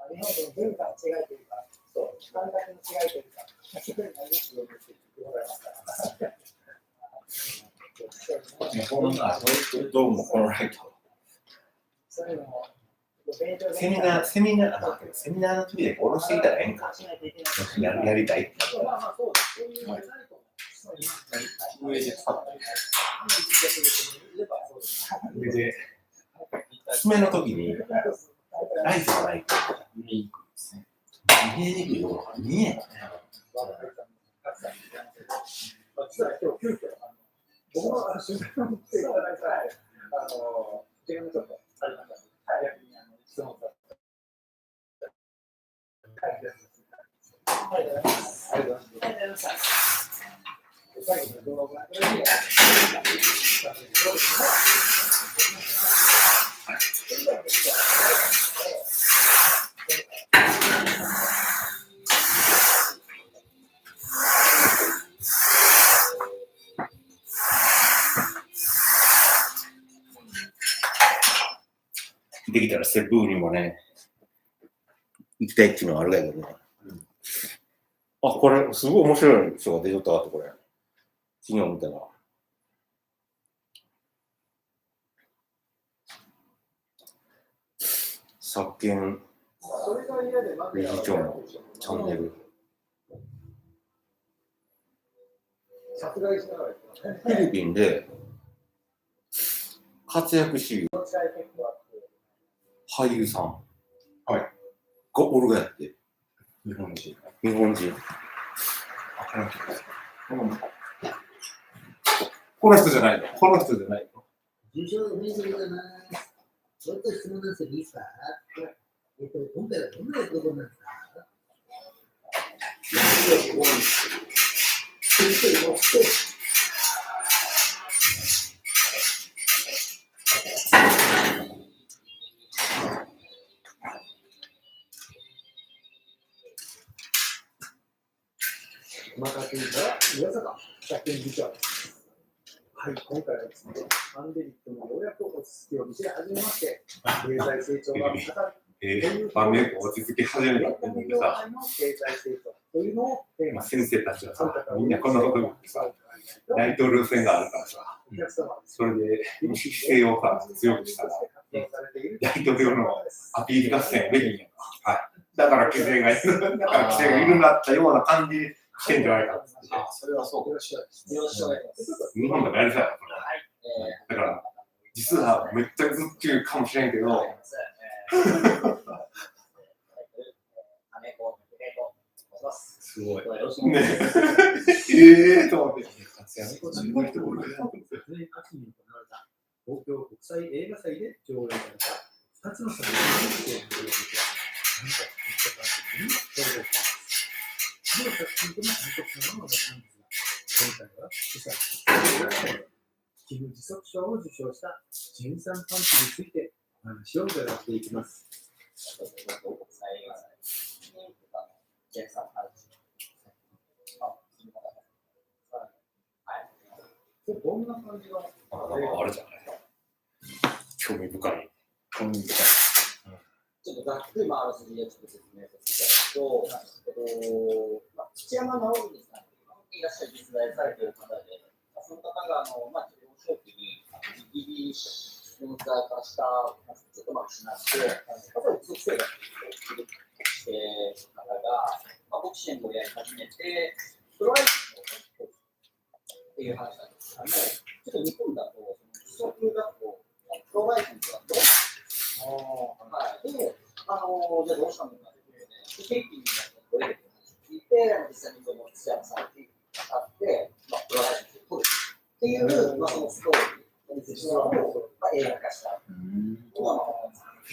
Speaker 5: 日本との文化の違いというか、感覚の違いというか、そういうのがよくございますから。
Speaker 6: このどうもこのライト。
Speaker 5: そういうのも
Speaker 6: セミナーの時で下ろしていたらええんか。やりたいって。
Speaker 8: 上で使って
Speaker 6: それで、爪の時にライトがないと
Speaker 8: 見にくいですね。
Speaker 6: 見えにくいところが見えない。
Speaker 5: 実は今日急遽僕も取材をしていただいた時間がちょっとありましたので、早くに質問させてありがとうございます。ありがとうございます。最後の動画をご覧いただき
Speaker 6: できたらセブーにもね、行きたいっていうのはあるけどね。あ、これ、すごい面白い人が出とったわって、これ。昨日見たら。作権理事長のチャンネル。フィリピンで
Speaker 4: 活躍しゆう俳優さん。
Speaker 8: はい。
Speaker 4: がおるがやって。
Speaker 8: 日本人。
Speaker 4: 日本人。
Speaker 8: あ、この人です。この人じゃないの。この人じゃないの。
Speaker 9: 受賞おめでとうございます。ちょっと質問なんですけどいいですか？今回はどんな役なんですか？
Speaker 5: またというか、岩坂社研議長です。はい、今回はですね、パンデミックもようやく落ち着きを見せ始めまして、経済成長が
Speaker 4: 晩年落ち着き始めたってんでさ、
Speaker 5: 経済成長というのをテーマに
Speaker 4: 先生たちはさ、みんなこんなこと言ってさ、大統領選があるからさ、それで姿勢をさ、強くしたら、大統領のアピール合戦できんやんか。はい。だから規制がいる、だから規制がいるんだったような感じしてんじゃないかって。
Speaker 8: それはそうか。よろしくお願いします。
Speaker 4: 日本がやりたいな、だから、実はめっちゃずっと言うかもしれんけど、すごい。ねと思って。
Speaker 9: 2008年に行われた東京国際映画祭で上映された2つの作品に出演している何か登場します。どの作品とも監督なのは同じなんですが、今回は主催者寄付持続賞を受賞したジンさんパンチについてお話を伺っていきます。
Speaker 5: どんな感じの
Speaker 4: あれじゃない興味深い。興味深い。
Speaker 10: ちょっとざっくりあらすじでちょっと説明させていただくと、土山直文さんいらっしゃる実在されている方で、その方が幼少期にギリギリ存在化したちょっと失って、うつ伏せがして方が、ボクシングをやり始めて、プロライズをっていう話なんですが、ちょっと日本だと、基礎級だと、プロライズだと、で、じゃあどうしたのかということで、ケーキにどれだけ聞いて、実際にその土山さんに当たって、プロライズを取るっていう、そのストーリー、説明を映画化した。
Speaker 4: フ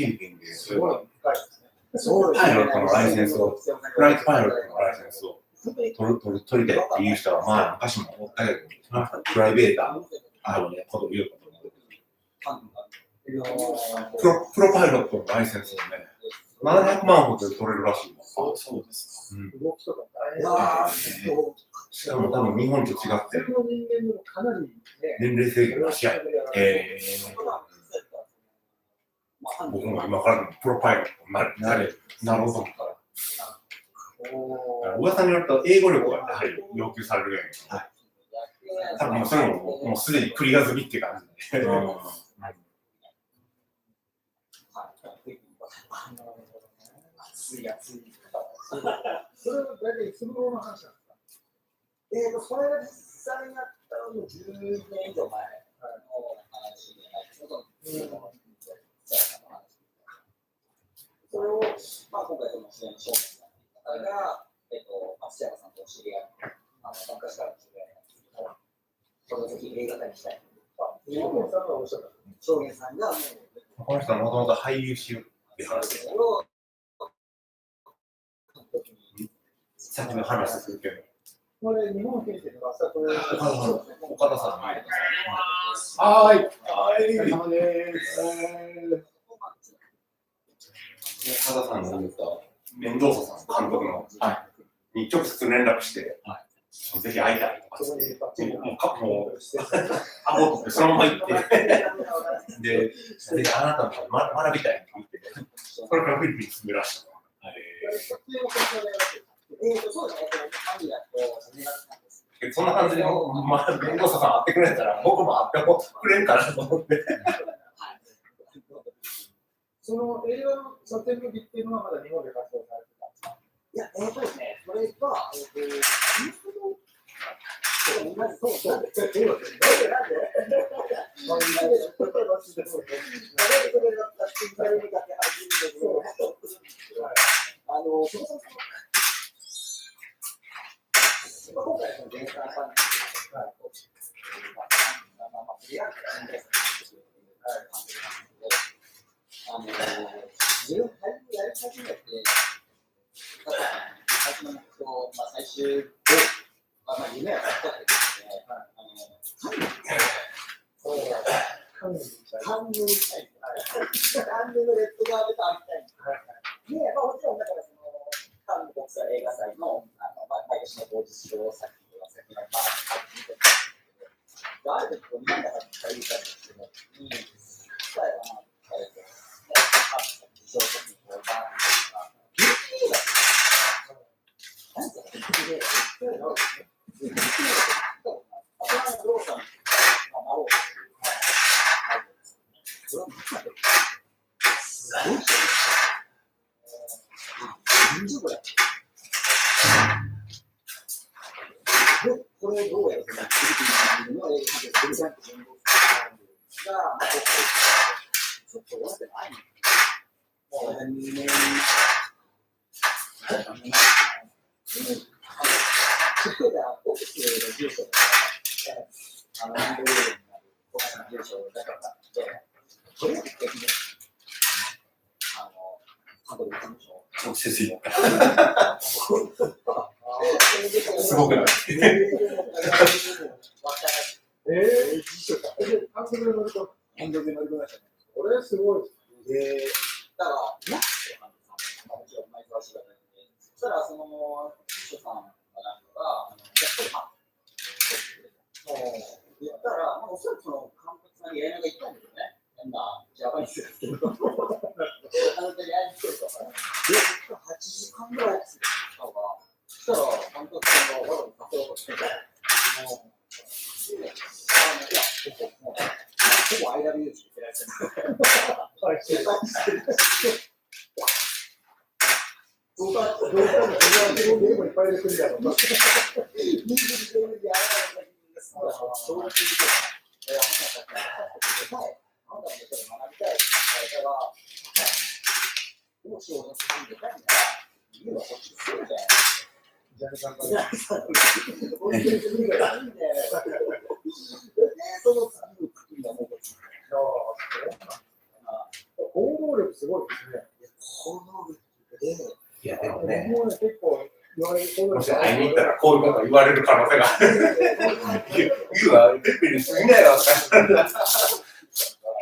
Speaker 4: ィリピンで、
Speaker 5: すごい深いですね。
Speaker 4: パイロットのライセンスを、フライトパイロットのライセンスを取りたいっていう人は、まあ、昔もおったけど、プライベーターのことを言うこともプロパイロットのライセンスをね、700万ほどで取れるらしい。
Speaker 8: そうですか。
Speaker 5: 動きとか大変
Speaker 4: しかも多分日本と違って、
Speaker 5: かなり
Speaker 4: 年齢制限なしや。僕も今からプロパイロットになろうと思ったら。噂によると英語力がやはり要求されるやん。多分それもうすでにクリア済みっていう感じで。
Speaker 10: 熱い熱い。
Speaker 5: それは大体いつ頃の話なんですか？
Speaker 10: それが実際にやったのも10年以上前の話で、それを、今回その主演の少年さんが、松山さんと知り合って、昔から知り合いなんですけど、それをぜひ映画化にしたい。
Speaker 5: 少年さんがおっしゃった。
Speaker 10: 少年さんが
Speaker 4: この人はもともと俳優しようって話で。さっきの話するけど。
Speaker 5: これ、日本経済の朝と
Speaker 4: 岡田さんの前で。
Speaker 5: はい。はい。お疲れ様です。
Speaker 4: 岡田さんの言ったメンドーサさん監督のに直接連絡して、ぜひ会いたいとかって、もうそのまま行って、で、ぜひあなたの学びたいって言って、それからフィリピンに住めらした。そんな感じで、メンドーサさん会ってくれたら、僕も会ってもくれんかなと思って。
Speaker 5: その映画の撮影の日っていうのはまだ日本で活動されてたんですか？
Speaker 10: いや、ですね、それが、今回その電車のファン自分やり始めて、最初の目標、最終夢は作ったけどね、カンヌのレッドガーベターみたいに。で、もちろん、だからカンヌ国際映画祭の毎年の当日賞作品は先のある時、なんだかって言い方しても、これどうやるかなフィリピンの映画でプレゼントが、ちょっと終わってないもう2年オフィスの住所アンドロイドになるオフィスの住所だからってとりあえず的にハンドル事務所
Speaker 6: 直接言ったすごくない
Speaker 5: これすごい。
Speaker 10: だから、いなくて、もちろん、毎回仕事で、そしたら、秘書さんがなんかが、やっぱり、言ったら、おそらく監督さんにやりながら言ったんだけどね、変な、ジャパニーズですけど、あの時やりに来てるから、8時間ぐらいやってたのが、そしたら、監督さんがわざわざ誘おうとしてて、ほぼ I love you って言ってらっしゃる。
Speaker 5: 行動力すごいですね。
Speaker 6: いや、でもね、
Speaker 5: 僕も結構言われる
Speaker 6: もし会いに行ったらこういうこと言われる可能性がある。言うわ、ペッペにすぎないわとか。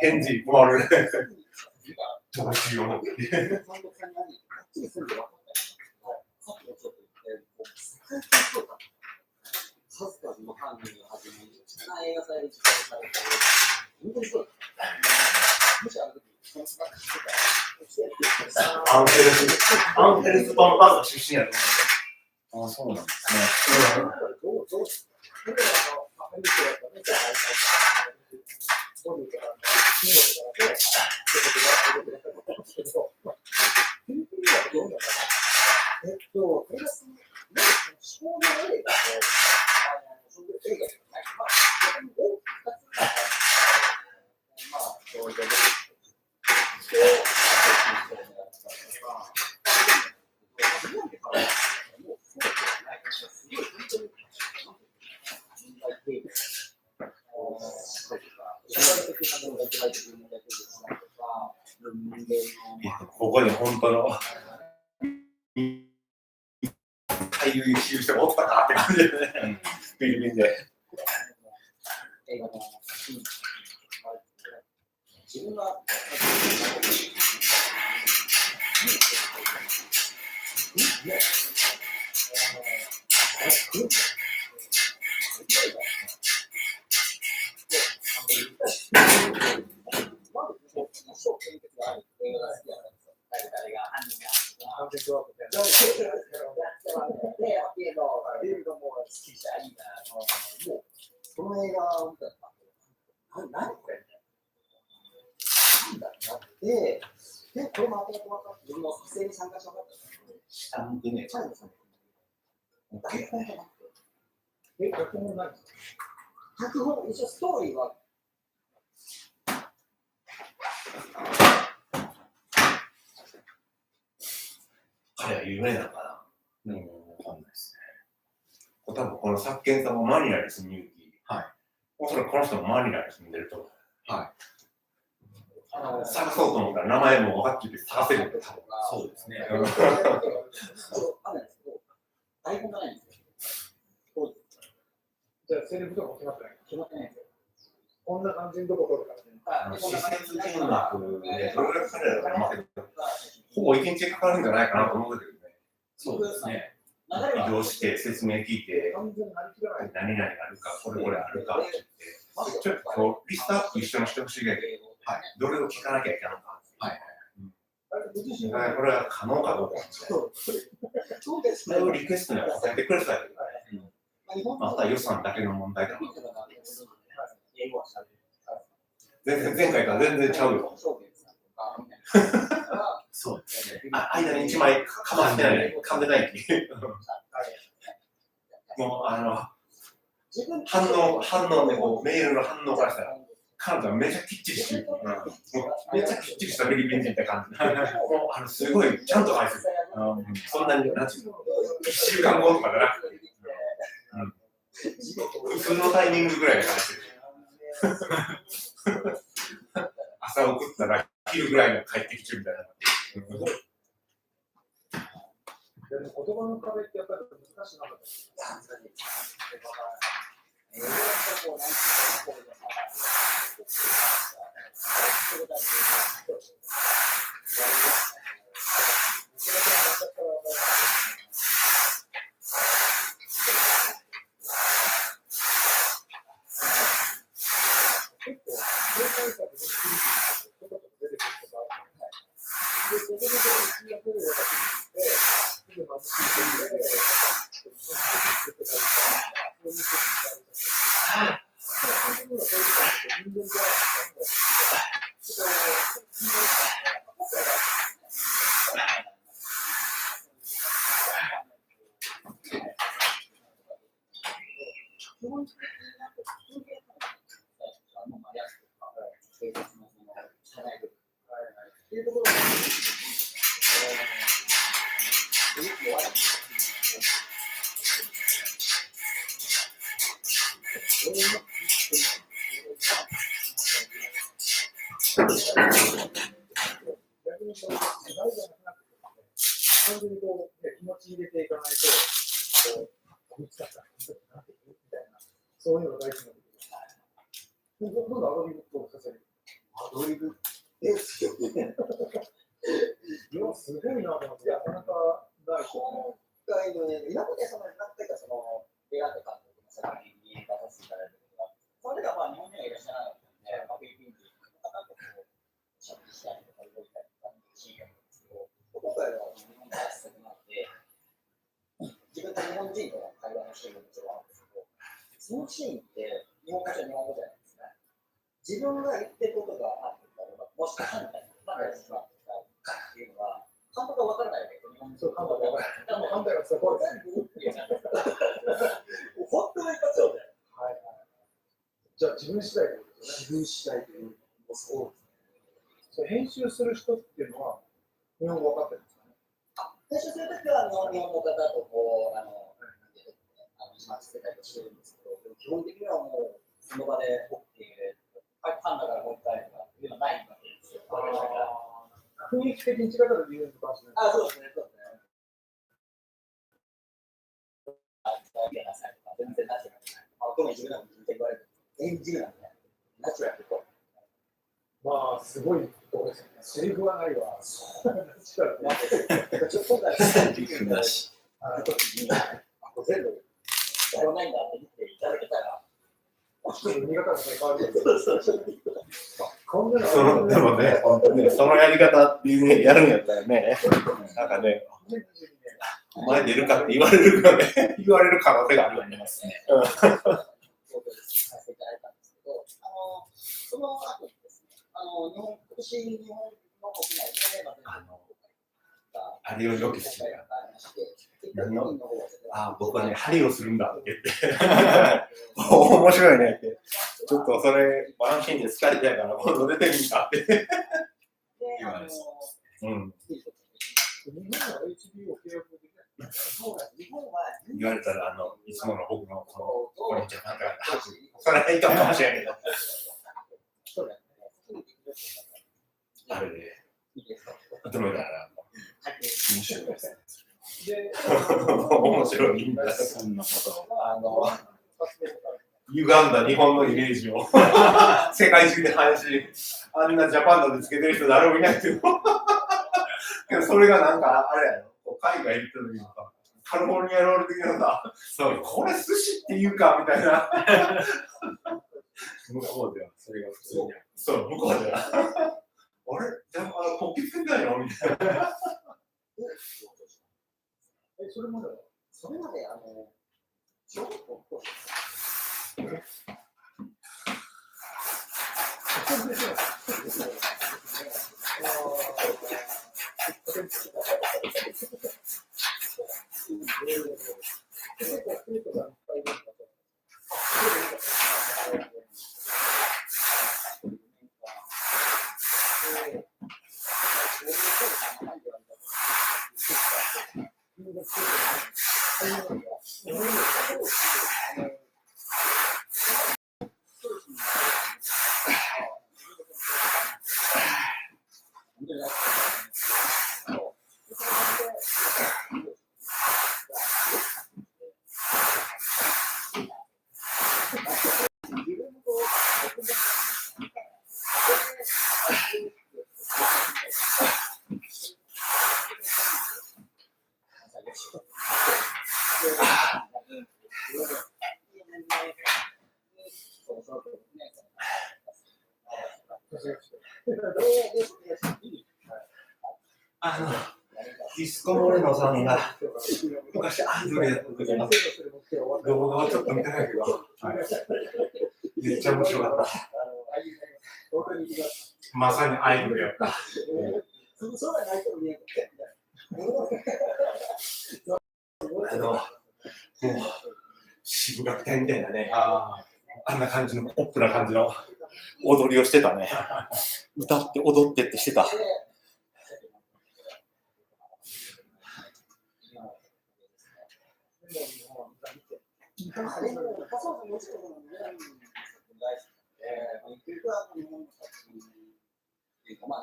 Speaker 6: 返事困る。どうしよう。
Speaker 10: 数々の犯人をはじめ、映画祭で実施されている、本当にそうだった。もしあの時、その人が
Speaker 6: アンヘルスパンパンの出身やと思う。あ、そうなんですね。ここに本当の俳優一周しておったかって感じでね、フィリピンで。
Speaker 10: 自分がこの映画を見たら、何これなんだろうで、これも後々分かって、自分も撮影に参加しなかったんですけど、下向きね、チャレンジさん台本がなくて、
Speaker 5: 脚本ないんですか？
Speaker 7: 脚本、一応ストーリーは、
Speaker 4: 彼は有名なのかな。わかんないですね。多分この作権さんもマニラに住みゆき、はい。おそらくこの人もマニラに住んでると思う。はい。探そうと思ったら名前も分かってて探せるんで、多分。
Speaker 8: そうですね。
Speaker 7: あるんですけど、台本がないんですよ。
Speaker 5: じゃあ、セリフとかも決まってない。
Speaker 7: 決まってないんですよ。
Speaker 5: こんな感じのとこ撮るからね。
Speaker 4: 施設見学で、どれぐらいかかるのかな、ほぼ1日かかるんじゃないかなと思うけどね。
Speaker 8: そうですね。
Speaker 4: 移動して、説明聞いて、
Speaker 5: 完全になりきらない。
Speaker 4: 何々あるか、これあるかって言って、ちょっと今日リストアップ一緒にしてほしいけど、はい、どれを聞かなきゃいけないのか。はい。これは可能かどうかですね。それをリクエストには答えてください。また予算だけの問題だな。前回から全然ちゃうよ。そうですね。間に1枚かまってない、噛んでないっていう。もう反応ね、こうメールの反応からしたら、彼女はめちゃきっちりしてる。めちゃきっちりしたフィリピン人って感じ。もうすごいちゃんと返す。そんなに、なんていうの、1週間後とかじゃなくて、普通のタイミングぐらいで返してる。朝送ったら昼ぐらいに帰ってきてるみたいな。
Speaker 5: でも言葉の壁ってやっぱり難しいなかったです完全にこう、気持ち入れていかないと、こう、こいつだったら、なんて言うみたいな、そういうのが大事なんですけど、今度アドリブとさせる。アドリブですよね。いや、すごいなと思って、なかなか大事。
Speaker 7: 今回のね、今まで何回か映画とかの作品に出させていただいたけど、それが日本にはいらっしゃらなかったので、フィリピン人の方としゃべりしたりとか、動いたりとか、シーンがあるんですけど、今回は日本が進みまって、自分と日本人との会話のシーンももちろんあるんですけど、そのシーンって日本語じゃないですね。自分が言ってることがあってたのが、もしかしたら何がしまったかっていうのは、監督が分からないわけど、日本
Speaker 5: そう、監督が分からない。監督がすごい。
Speaker 7: 本当に一発よね。
Speaker 5: はい。じゃあ自分次第ということですね。自分次第というのもそうですね。編集する人っていうのは、日本語分かってるんですかね。
Speaker 7: 編集するときは日本の方とこう、始末してたりしてるんですけど、基本的にはもう、その場で OK、パンだからもう一回とかいうのはないわけですよ。
Speaker 5: 雰囲気的に違ったら理由に関して。
Speaker 7: あ、そうですね、そうですね。全然ナチュラル。特に自分でも言われる。演じるなんて、ナチュラルと。
Speaker 5: まあ、すごいところですよね。セリフはないわ。そうナチュラルね。
Speaker 7: ちょっと今回、
Speaker 8: リフなし。
Speaker 7: 全部、やらないんだって言っていただけたら、
Speaker 5: 見方が変わる。
Speaker 4: でもね、本当ね、そのやり方っていうね、やるんやったらね、なんかね、お前出るかって言われるかね、言われる可能性があるよね。
Speaker 7: させていただいたんですけど、その後にですね、今年日本の国内で、
Speaker 4: あれを予期して
Speaker 7: ありまして、
Speaker 4: 何の僕はね、針をするんだって言って。面白いねって。ちょっとそれ、ワンシーンで疲れたから、今度出てみたって言われそう。うん。言われたら、いつもの僕のこの、お兄ちゃんなんか、それはいいかもしれないけど。あれで、止めたら、面白いです。面白いんだ、そんなことを。歪んだ日本のイメージを世界中で反し、あんなジャパンのでつけてる人誰もいないけど、それがなんか、あれやろ、海外行った時にさ、カリフォルニアロール的なさ、そうこれ寿司っていうかみたいな。向こうではそれが普通に。そう、向こうでは。あれじゃあ、国旗つけてないのみたいな。
Speaker 10: それまで、小学校の
Speaker 4: ディスコモレノさんが昔アイドルやった時の動画をちょっと見たんだけど、めっちゃ面白かった。まさにアイドルやった。もう渋垣隊みたいなね、あんな感じのポップな感じの踊りをしてたね。歌って踊ってってしてた。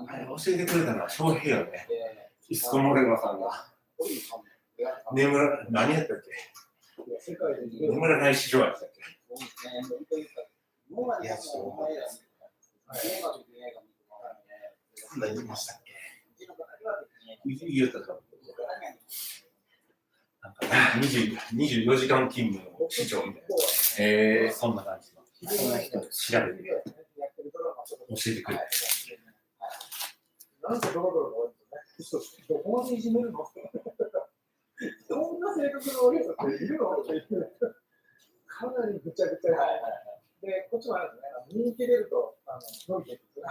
Speaker 4: あれ教えてくれたのは翔平よね。ディスコモレノさんが。何やったっけ？眠らない市場やったっけ？いや、そう思います。何言いましたっけ？言うたか。なんか24時間勤務の市長みたいな。そんな感じの。そんな人調べて教えてくれ。
Speaker 5: なんかドロドロが多いんですよね。どこまでいじめるの？どんな性格のお姉さんっているの？かなりぐちゃぐちゃで、こっちもあるんですね。人気出ると伸びていくんですね。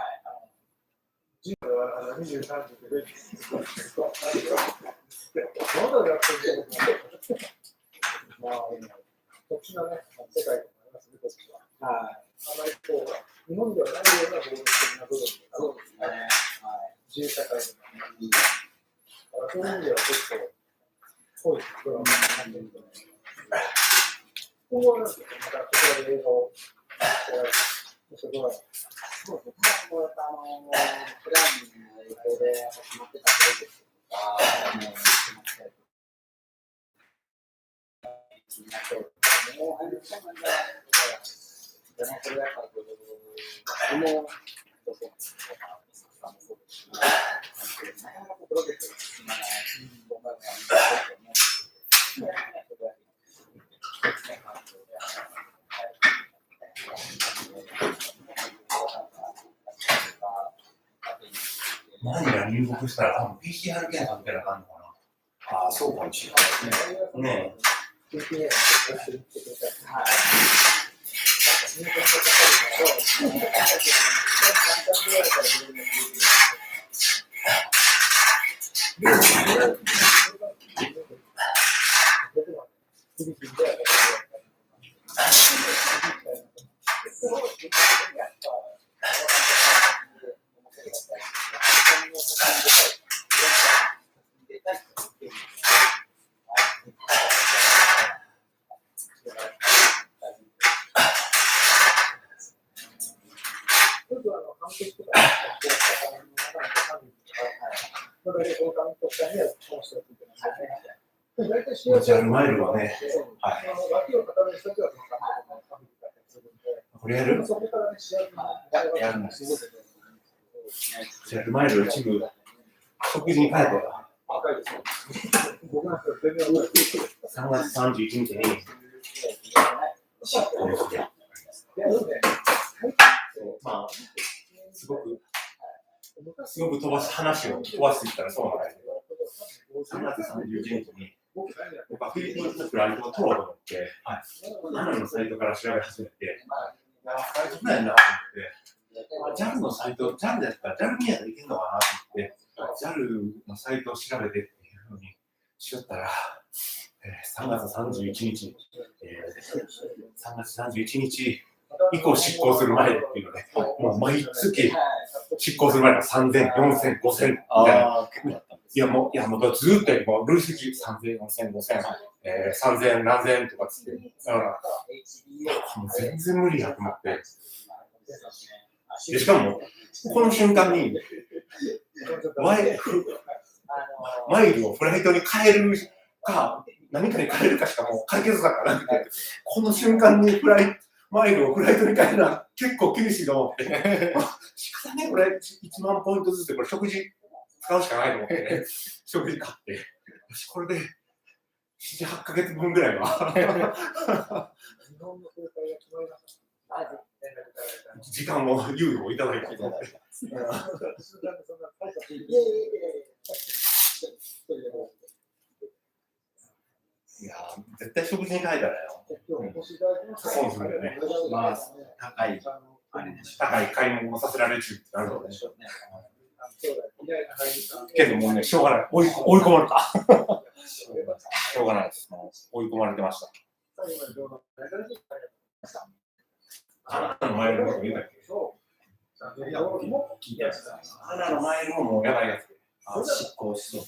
Speaker 5: 23時で出てくる。まだやってるんですよ。まあ、特殊なね、世界でもありますね、こっちは。あまりこう、日本ではないような合理的な部分そうですね。自由社会でも。そういう意味では結構、多いドラマになってると思います。今後はなんですか、またこちらで映画を、もしくはどうやら。そうですね、もうやっぱプランの影響で始まってたプロジェクトとか、もう入るそうなんだ。でもこれやっぱりもうどこなかなかプロジェクトが進まない音楽があるんですけども、
Speaker 4: マニラ入国したらPCR 検査受けなあかんのかな。ああ、そうかもしれないですね。ねえ。
Speaker 5: だけこの紙と下にはこの人がついてますよね。大体
Speaker 4: ジャルマイルはね、はい。
Speaker 5: 脇を固める人はその紙だったりするんで、
Speaker 4: これやる？
Speaker 5: そこからね、試合に
Speaker 4: やるんです。ジャルマイル一部、食事に変えてた。
Speaker 5: 赤いですよ。僕なんか全然覚えてない。
Speaker 4: 3月31日に執行して、まあ、すごく飛ばす話を飛ばしていったらそうなんだけど、3月31日に、僕はフィリピンのフライトを取ろうと思って、アナのサイトから調べ始めて、フライトないなと思って、JAL のサイト、JAL だったら JAL にやったらいけるのかなと思って、JAL のサイトを調べてっていうふうにしよったら、3月31日、3月31日以降執行する前っていうので、もう毎月執行する前が3000、4000、5000みたいな。いやもうずっともう累積3000、4000、5000、3000何千とかつって、だからもう全然無理やと思って。でしかも、この瞬間にマイルをフライトに変えるか、何かに変えるかしかもう解決策がなくて、この瞬間にマイルをフライトに変えるのは結構厳しいと思って、仕方ね、これ1万ポイントずつでこれ食事使うしかないと思ってね、食事買って、これで7、8ヶ月分ぐらいは時間を猶予をいただいてと思って。いやー、絶対食事に変えたらよ。損するよね。
Speaker 8: まあ、高い、あれでしょ。
Speaker 4: 高い買い物をさせられるってなるのでしょうね。けどもうね、しょうがない。追い込まれた。しょうがないです。もう追い込まれてました。あなたのマイルも言うだけ。あなたのマイルももうやばいやつ。執行しそう。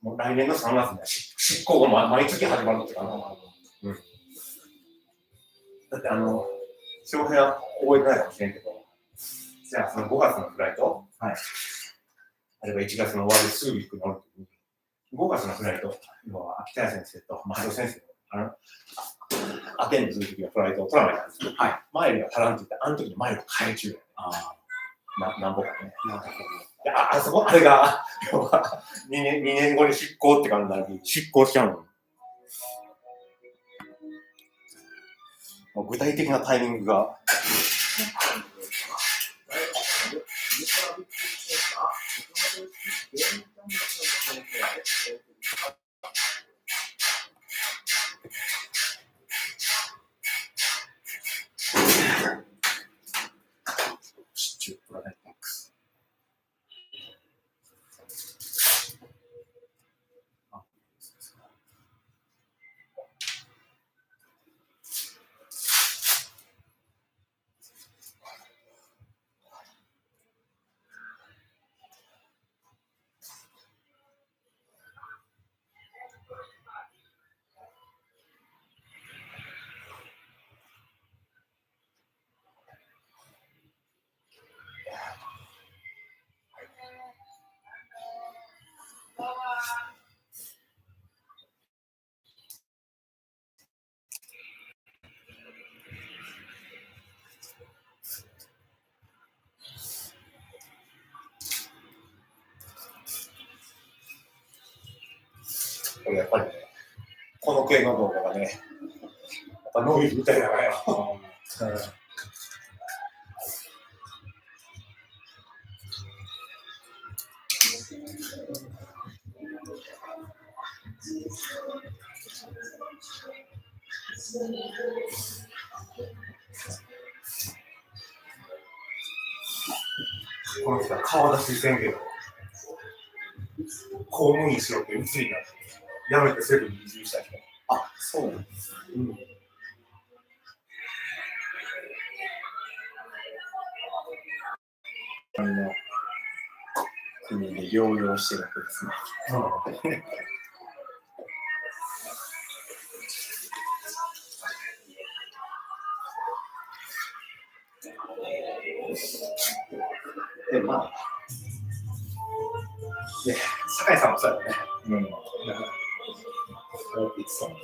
Speaker 4: もう来年の3月に執行が毎月始まるってかな。うん、だって翔平は覚えてないかもしれんけど、じゃあその5月のフライト、はい、あれば1月の終わりすぐ行くのって5月のフライト、今は秋田谷先生と松尾先生のアテンドするときはフライトを取らないんですけど、はい、マイルが足らんって言って、あの時にマイルを変え中よ。なんぼかね。あそこ、あれが、2年後に執行って感じになる。執行しちゃうの。もう具体的なタイミングが。これやっぱりね、この系の動画がね、やっぱ伸びるみたいだからよ。この人は顔出しせんけど、公務員しろって鬱になって、やめてセブンに移住した人。
Speaker 8: あ、そうなんです。国で療養してるわけですね。で、まあ、酒井さんもそうだよね。
Speaker 6: うん。
Speaker 8: そう言ってたもんね。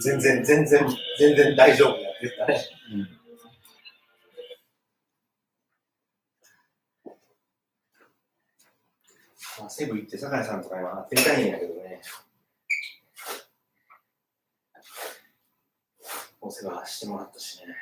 Speaker 8: 全然大丈夫だって言ったね。
Speaker 6: セブ行って酒井さんとか今会ってみたいんやけどね。お世話してもらったしね。